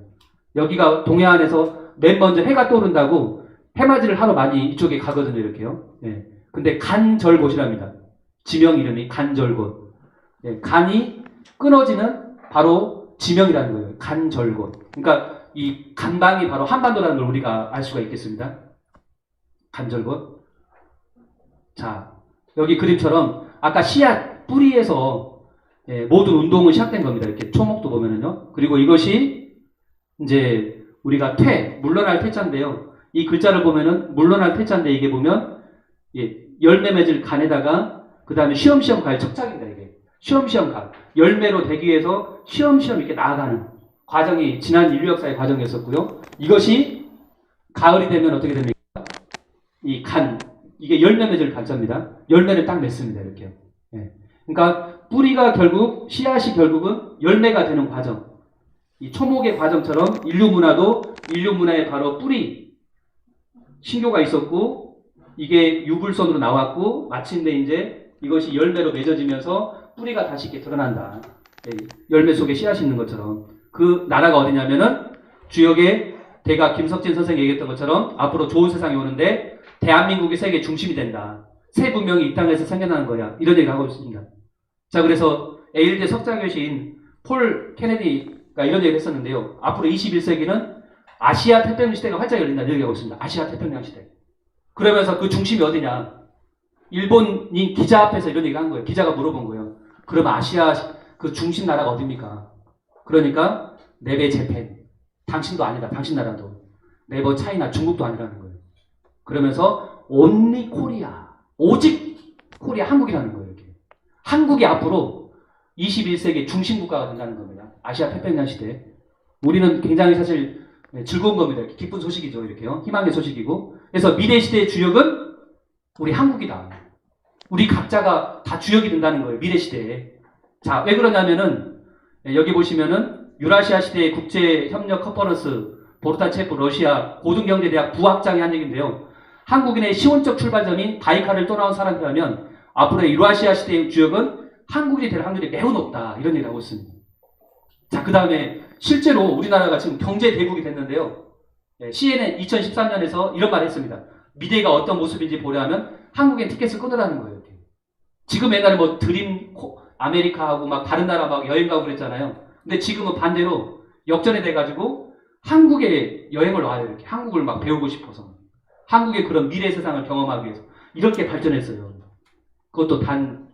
S3: 여기가 동해안에서 맨 먼저 해가 떠오른다고 해맞이를 하러 많이 이쪽에 가거든요. 이렇게요. 근데 간절곶이랍니다. 지명 이름이 간절곶. 간이 끊어지는 바로 지명이라는 거예요. 간절곶. 그러니까 이 간방이 바로 한반도라는 걸 우리가 알 수가 있겠습니다. 간절곶. 자, 여기 그림처럼 아까 씨앗 뿌리에서 모든 운동은 시작된 겁니다. 이렇게 초목도 보면은요. 그리고 이것이 이제 우리가 물러날 퇴자인데요. 이 글자를 보면은 물러날 퇴자인데 이게 보면 열매 맺을 간에다가 그 다음에 쉬엄쉬엄 갈 척작입니다. 이게 쉬엄쉬엄 갈 열매로 되기 위해서 쉬엄쉬엄 이렇게 나아가는 과정이 지난 인류 역사의 과정이었었고요. 이것이 가을이 되면 어떻게 됩니까? 이 간 이게 열매 맺을 간자입니다. 열매를 딱 맺습니다. 이렇게. 그러니까 뿌리가 결국 씨앗이 결국은 열매가 되는 과정. 이 초목의 과정처럼 인류 문화도 인류 문화의 바로 뿌리 신교가 있었고 이게 유불선으로 나왔고 마침내 이제 이것이 열매로 맺어지면서 뿌리가 다시 이렇게 드러난다. 열매 속에 씨앗이 있는 것처럼 그 나라가 어디냐면은 주역의 대가 김석진 선생이 얘기했던 것처럼 앞으로 좋은 세상이 오는데 대한민국이 세계 중심이 된다. 새 문명이 이 땅에서 생겨나는 거야. 이런 얘기를 하고 있습니다. 자, 그래서 에일대 석좌교시인 폴 케네디가 이런 얘기를 했었는데요. 앞으로 21세기는 아시아 태평양 시대가 활짝 열린다. 이런 얘기하고 있습니다. 아시아 태평양 시대. 그러면서 그 중심이 어디냐. 일본인 기자 앞에서 이런 얘기를 한 거예요. 기자가 물어본 거예요. 그럼 아시아 그 중심 나라가 어딥니까? 그러니까 네베 재팬, 당신도 아니다. 당신 나라도. 네버 차이나, 중국도 아니라는 거예요. 그러면서 only 코리아, 오직 코리아, 한국이라는 거예요. 이렇게. 한국이 앞으로 21세기 중심 국가가 된다는 겁니다. 아시아 태평양 시대. 우리는 굉장히 사실 즐거운 겁니다. 이렇게 기쁜 소식이죠. 이렇게요. 희망의 소식이고. 그래서 미래 시대의 주역은 우리 한국이다. 우리 각자가 다 주역이 된다는 거예요. 미래 시대에. 자, 왜 그러냐면은 여기 보시면은 유라시아 시대의 국제협력 컨퍼런스 보르타체프 러시아 고등경제대학 부학장이 한 얘기인데요. 한국인의 시온적 출발점인 바이칼을 떠나온 사람이라면 앞으로의 유라시아 시대의 주역은 한국인이 될 확률이 매우 높다. 이런 얘기를 하고 있습니다. 자, 그 다음에 실제로 우리나라가 지금 경제 대국이 됐는데요. CNN 2013년에서 이런 말을 했습니다. 미래가 어떤 모습인지 보려면 한국엔 티켓을 끊으라는 거예요. 이렇게. 지금 옛날에 뭐 드림 아메리카하고 막 다른 나라 막 여행 가고 그랬잖아요. 근데 지금은 반대로 역전이 돼가지고 한국에 여행을 와요. 이렇게 한국을 막 배우고 싶어서 한국의 그런 미래 세상을 경험하기 위해서 이렇게 발전했어요. 그것도 단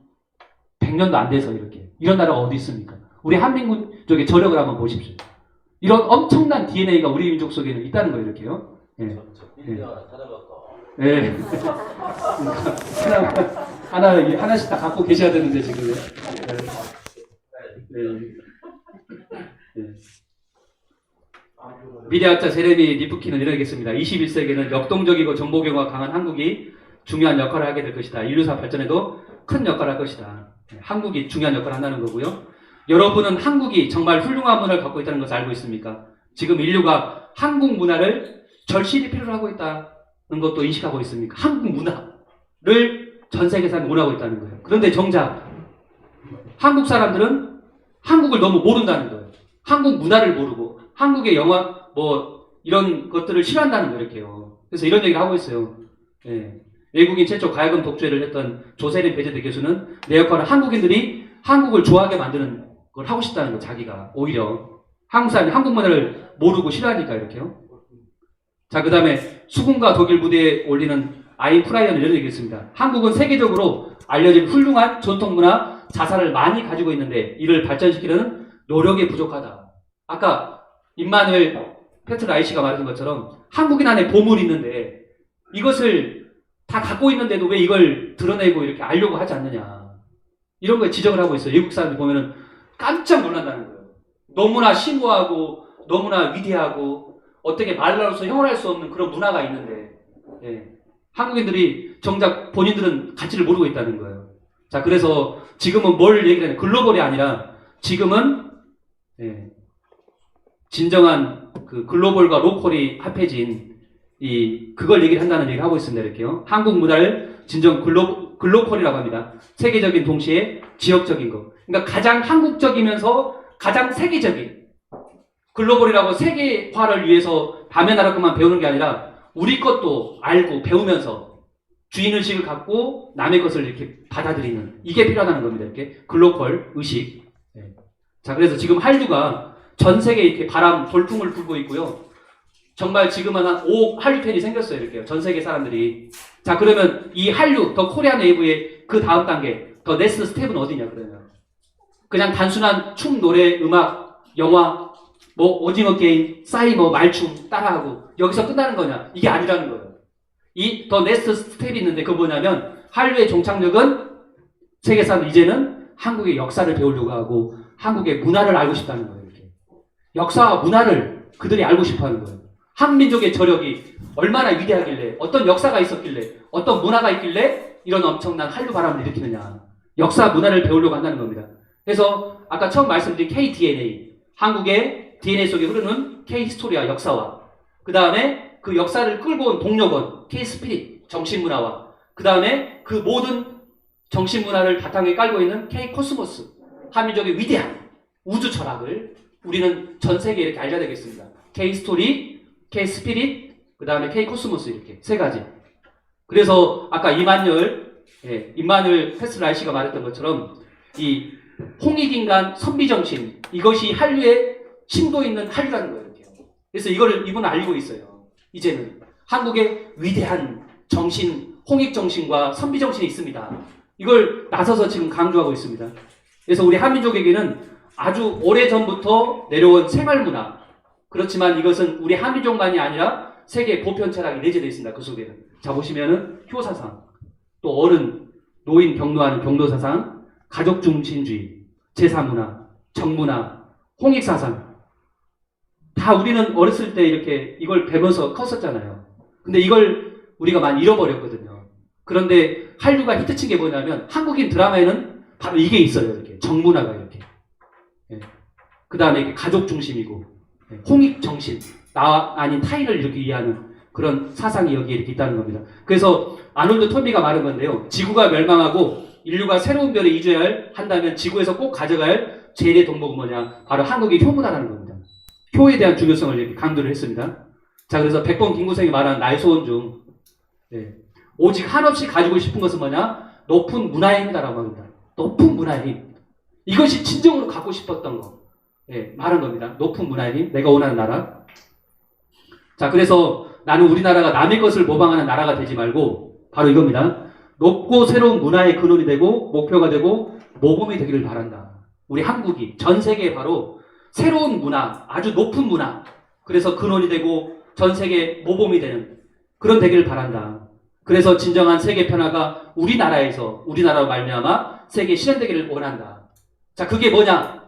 S3: 100년도 안 돼서 이렇게. 이런 나라가 어디 있습니까? 우리 한민국 쪽에 저력을 한번 보십시오. 이런 엄청난 DNA가 우리 민족 속에는 있다는 거예요. 이렇게요. 예. 예. 하나씩 다 갖고 계셔야 되는데 지금. 미래학자 제레미 리프킨은 이런 얘기했습니다. 21세기는 역동적이고 정보경화가 강한 한국이 중요한 역할을 하게 될 것이다. 인류사 발전에도 큰 역할을 할 것이다. 한국이 중요한 역할을 한다는 거고요. 여러분은 한국이 정말 훌륭한 문화를 갖고 있다는 것을 알고 있습니까? 지금 인류가 한국 문화를 절실히 필요로 하고 있다는 것도 인식하고 있습니까? 한국 문화를 전 세계에서 원하고 있다는 거예요. 그런데 정작 한국 사람들은 한국을 너무 모른다는 거예요. 한국 문화를 모르고 한국의 영화 뭐 이런 것들을 싫어한다는 거예요. 이렇게요. 그래서 이런 얘기를 하고 있어요. 예. 외국인 최초 가야금 독재를 했던 조세린 베제드 교수는 내 역할은 한국인들이 한국을 좋아하게 만드는 걸 하고 싶다는 거. 자기가 오히려 한국 사람이 한국 문화를 모르고 싫어하니까 이렇게요. 자, 그 다음에 수군과 독일 무대에 올리는 아인 프라이어는 이런 얘기했습니다. 한국은 세계적으로 알려진 훌륭한 전통문화 자산을 많이 가지고 있는데 이를 발전시키려는 노력이 부족하다. 아까 임마누엘 페트라이시가 말한 것처럼 한국인 안에 보물이 있는데 이것을 다 갖고 있는데도 왜 이걸 드러내고 이렇게 알려고 하지 않느냐. 이런 거에 지적을 하고 있어요. 외국 사람들 보면은 깜짝 놀란다는 거예요. 너무나 심오하고 너무나 위대하고 어떻게 말로서 형언할 수 없는 그런 문화가 있는데 한국인들이 정작 본인들은 가치를 모르고 있다는 거예요. 자, 그래서 지금은 뭘 얘기를 하냐. 글로벌이 아니라 지금은 진정한 그 글로벌과 로컬이 합해진 그걸 얘기를 한다는 얘기를 하고 있습니다. 이렇게요. 한국 문화를 진정 글로컬이라고 합니다. 세계적인 동시에 지역적인 거. 그러니까 가장 한국적이면서 가장 세계적인 글로벌이라고 세계화를 위해서 남의 나라 것만 배우는 게 아니라 우리 것도 알고 배우면서 주인의식을 갖고 남의 것을 이렇게 받아들이는 이게 필요하다는 겁니다. 이렇게 글로컬 의식. 자, 그래서 지금 한류가 전 세계에 이렇게 돌풍을 불고 있고요. 정말 지금은 한 5억 한류 팬이 생겼어요. 이렇게요. 전 세계 사람들이. 자, 그러면 이 한류, 더 코리안 웨이브의 그 다음 단계, 더 넥스트 스텝은 어디냐, 그러면. 그냥 단순한 춤, 노래, 음악, 영화, 뭐, 오징어 게임, 싸이, 뭐, 말춤 따라하고, 여기서 끝나는 거냐. 이게 아니라는 거예요. 이 더 넥스트 스텝이 있는데, 그거 뭐냐면, 한류의 종착역은 세계 사람 이제는 한국의 역사를 배우려고 하고, 한국의 문화를 알고 싶다는 거예요. 이렇게. 역사와 문화를 그들이 알고 싶어 하는 거예요. 한민족의 저력이 얼마나 위대하길래, 어떤 역사가 있었길래, 어떤 문화가 있길래 이런 엄청난 한류 바람을 일으키느냐. 역사, 문화를 배우려고 한다는 겁니다. 그래서 아까 처음 말씀드린 K-DNA, 한국의 DNA 속에 흐르는 K-히스토리아, 역사와 그 다음에 그 역사를 끌고 온 동력원, K-스피릿, 정신문화와 그 다음에 그 모든 정신문화를 바탕에 깔고 있는 K-코스모스, 한민족의 위대한 우주 철학을 우리는 전 세계에 이렇게 알려야 되겠습니다. K-스토리, K-스피릿, 그 다음에 K-코스모스 이렇게 세 가지. 그래서 아까 임마누엘 페스라이시가 말했던 것처럼 이 홍익인간 선비정신, 이것이 한류의 심도 있는 한류라는 거예요. 이렇게. 그래서 이분은 알고 있어요. 이제는 한국의 위대한 정신, 홍익정신과 선비정신이 있습니다. 이걸 나서서 지금 강조하고 있습니다. 그래서 우리 한민족에게는 아주 오래전부터 내려온 생활문화. 그렇지만 이것은 우리 한민족만이 아니라 세계 보편 철학이 내재되어 있습니다. 그 속에는. 자, 보시면은 효사상, 또 어른, 노인 경로하는 경로사상, 가족중심주의, 제사문화, 정문화, 홍익사상. 다 우리는 어렸을 때 이렇게 이걸 배워서 컸었잖아요. 근데 이걸 우리가 많이 잃어버렸거든요. 그런데 한류가 히트친 게 뭐냐면 한국인 드라마에는 바로 이게 있어요. 이렇게 정문화가 이렇게. 그 다음에 이렇게 가족 중심이고 홍익 정신, 나 아닌 타인을 이렇게 이해하는 그런 사상이 여기에 이렇게 있다는 겁니다. 그래서 아놀드 토미가 말한 건데요. 지구가 멸망하고 인류가 새로운 별에 이주해야 한다면 지구에서 꼭 가져가야 할 제1의 동목은 뭐냐? 바로 한국의 효문화라는 겁니다. 효에 대한 중요성을 이렇게 강조를 했습니다. 자, 그래서 백범 김구성이 말한 나의 소원 중 오직 한없이 가지고 싶은 것은 뭐냐? 높은 문화의 힘이다라고 합니다. 높은 문화의 힘. 이것이 진정으로 갖고 싶었던 거. 말한 겁니다. 높은 문화의 힘, 내가 원하는 나라. 자, 그래서 나는 우리나라가 남의 것을 모방하는 나라가 되지 말고 바로 이겁니다. 높고 새로운 문화의 근원이 되고 목표가 되고 모범이 되기를 바란다. 우리 한국이 전 세계에 바로 새로운 문화, 아주 높은 문화, 그래서 근원이 되고 전 세계 모범이 되는 그런 되기를 바란다. 그래서 진정한 세계 변화가 우리나라로 말미암아 세계에 실현되기를 원한다. 자, 그게 뭐냐?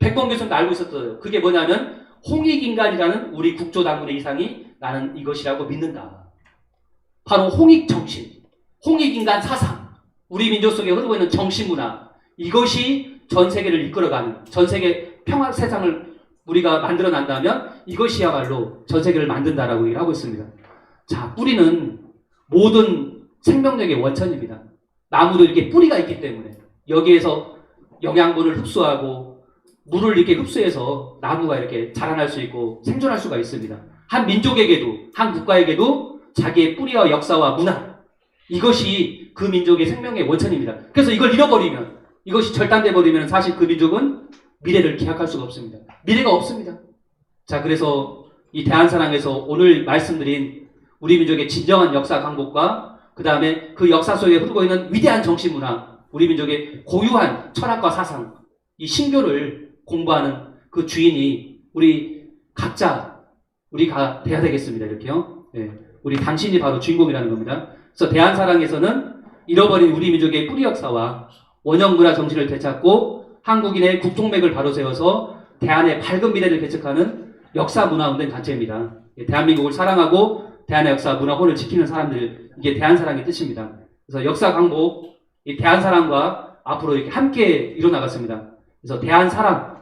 S3: 백범 교수님도 알고 있었어요. 그게 뭐냐면 홍익인간이라는 우리 국조당군의 이상이 나는 이것이라고 믿는다. 바로 홍익정신, 홍익인간 사상, 우리 민족 속에 흐르고 있는 정신문화, 이것이 전 세계를 이끌어가는, 전 세계 평화 세상을 우리가 만들어낸다면 이것이야말로 전 세계를 만든다라고 얘기를 하고 있습니다. 자, 뿌리는 모든 생명력의 원천입니다. 나무도 이렇게 뿌리가 있기 때문에 여기에서 영양분을 흡수하고 물을 이렇게 흡수해서 나무가 이렇게 자라날 수 있고 생존할 수가 있습니다. 한 민족에게도, 한 국가에게도 자기의 뿌리와 역사와 문화, 이것이 그 민족의 생명의 원천입니다. 그래서 이걸 잃어버리면, 이것이 절단돼 버리면 사실 그 민족은 미래를 기약할 수가 없습니다. 미래가 없습니다. 자, 그래서 이 대한사랑에서 오늘 말씀드린 우리 민족의 진정한 역사 강복과 그 다음에 그 역사 속에 흐르고 있는 위대한 정신문화, 우리 민족의 고유한 철학과 사상, 이 신교를 공부하는 그 주인이 우리 각자 우리가 돼야 되겠습니다. 이렇게요. 우리 당신이 바로 주인공이라는 겁니다. 그래서 대한사랑에서는 잃어버린 우리 민족의 뿌리 역사와 원형문화 정신을 되찾고 한국인의 국통맥을 바로 세워서 대한의 밝은 미래를 개척하는 역사문화운동 단체입니다. 대한민국을 사랑하고 대한의 역사 문화혼을 지키는 사람들, 이게 대한사랑의 뜻입니다. 그래서 역사 강복, 이 대한사랑과 앞으로 이렇게 함께 이뤄나갔습니다. 그래서 대한사랑,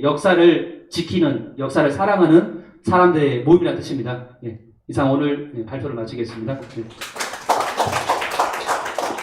S3: 역사를 지키는, 역사를 사랑하는 사람들의 모임이라는 뜻입니다. 이상 오늘 발표를 마치겠습니다.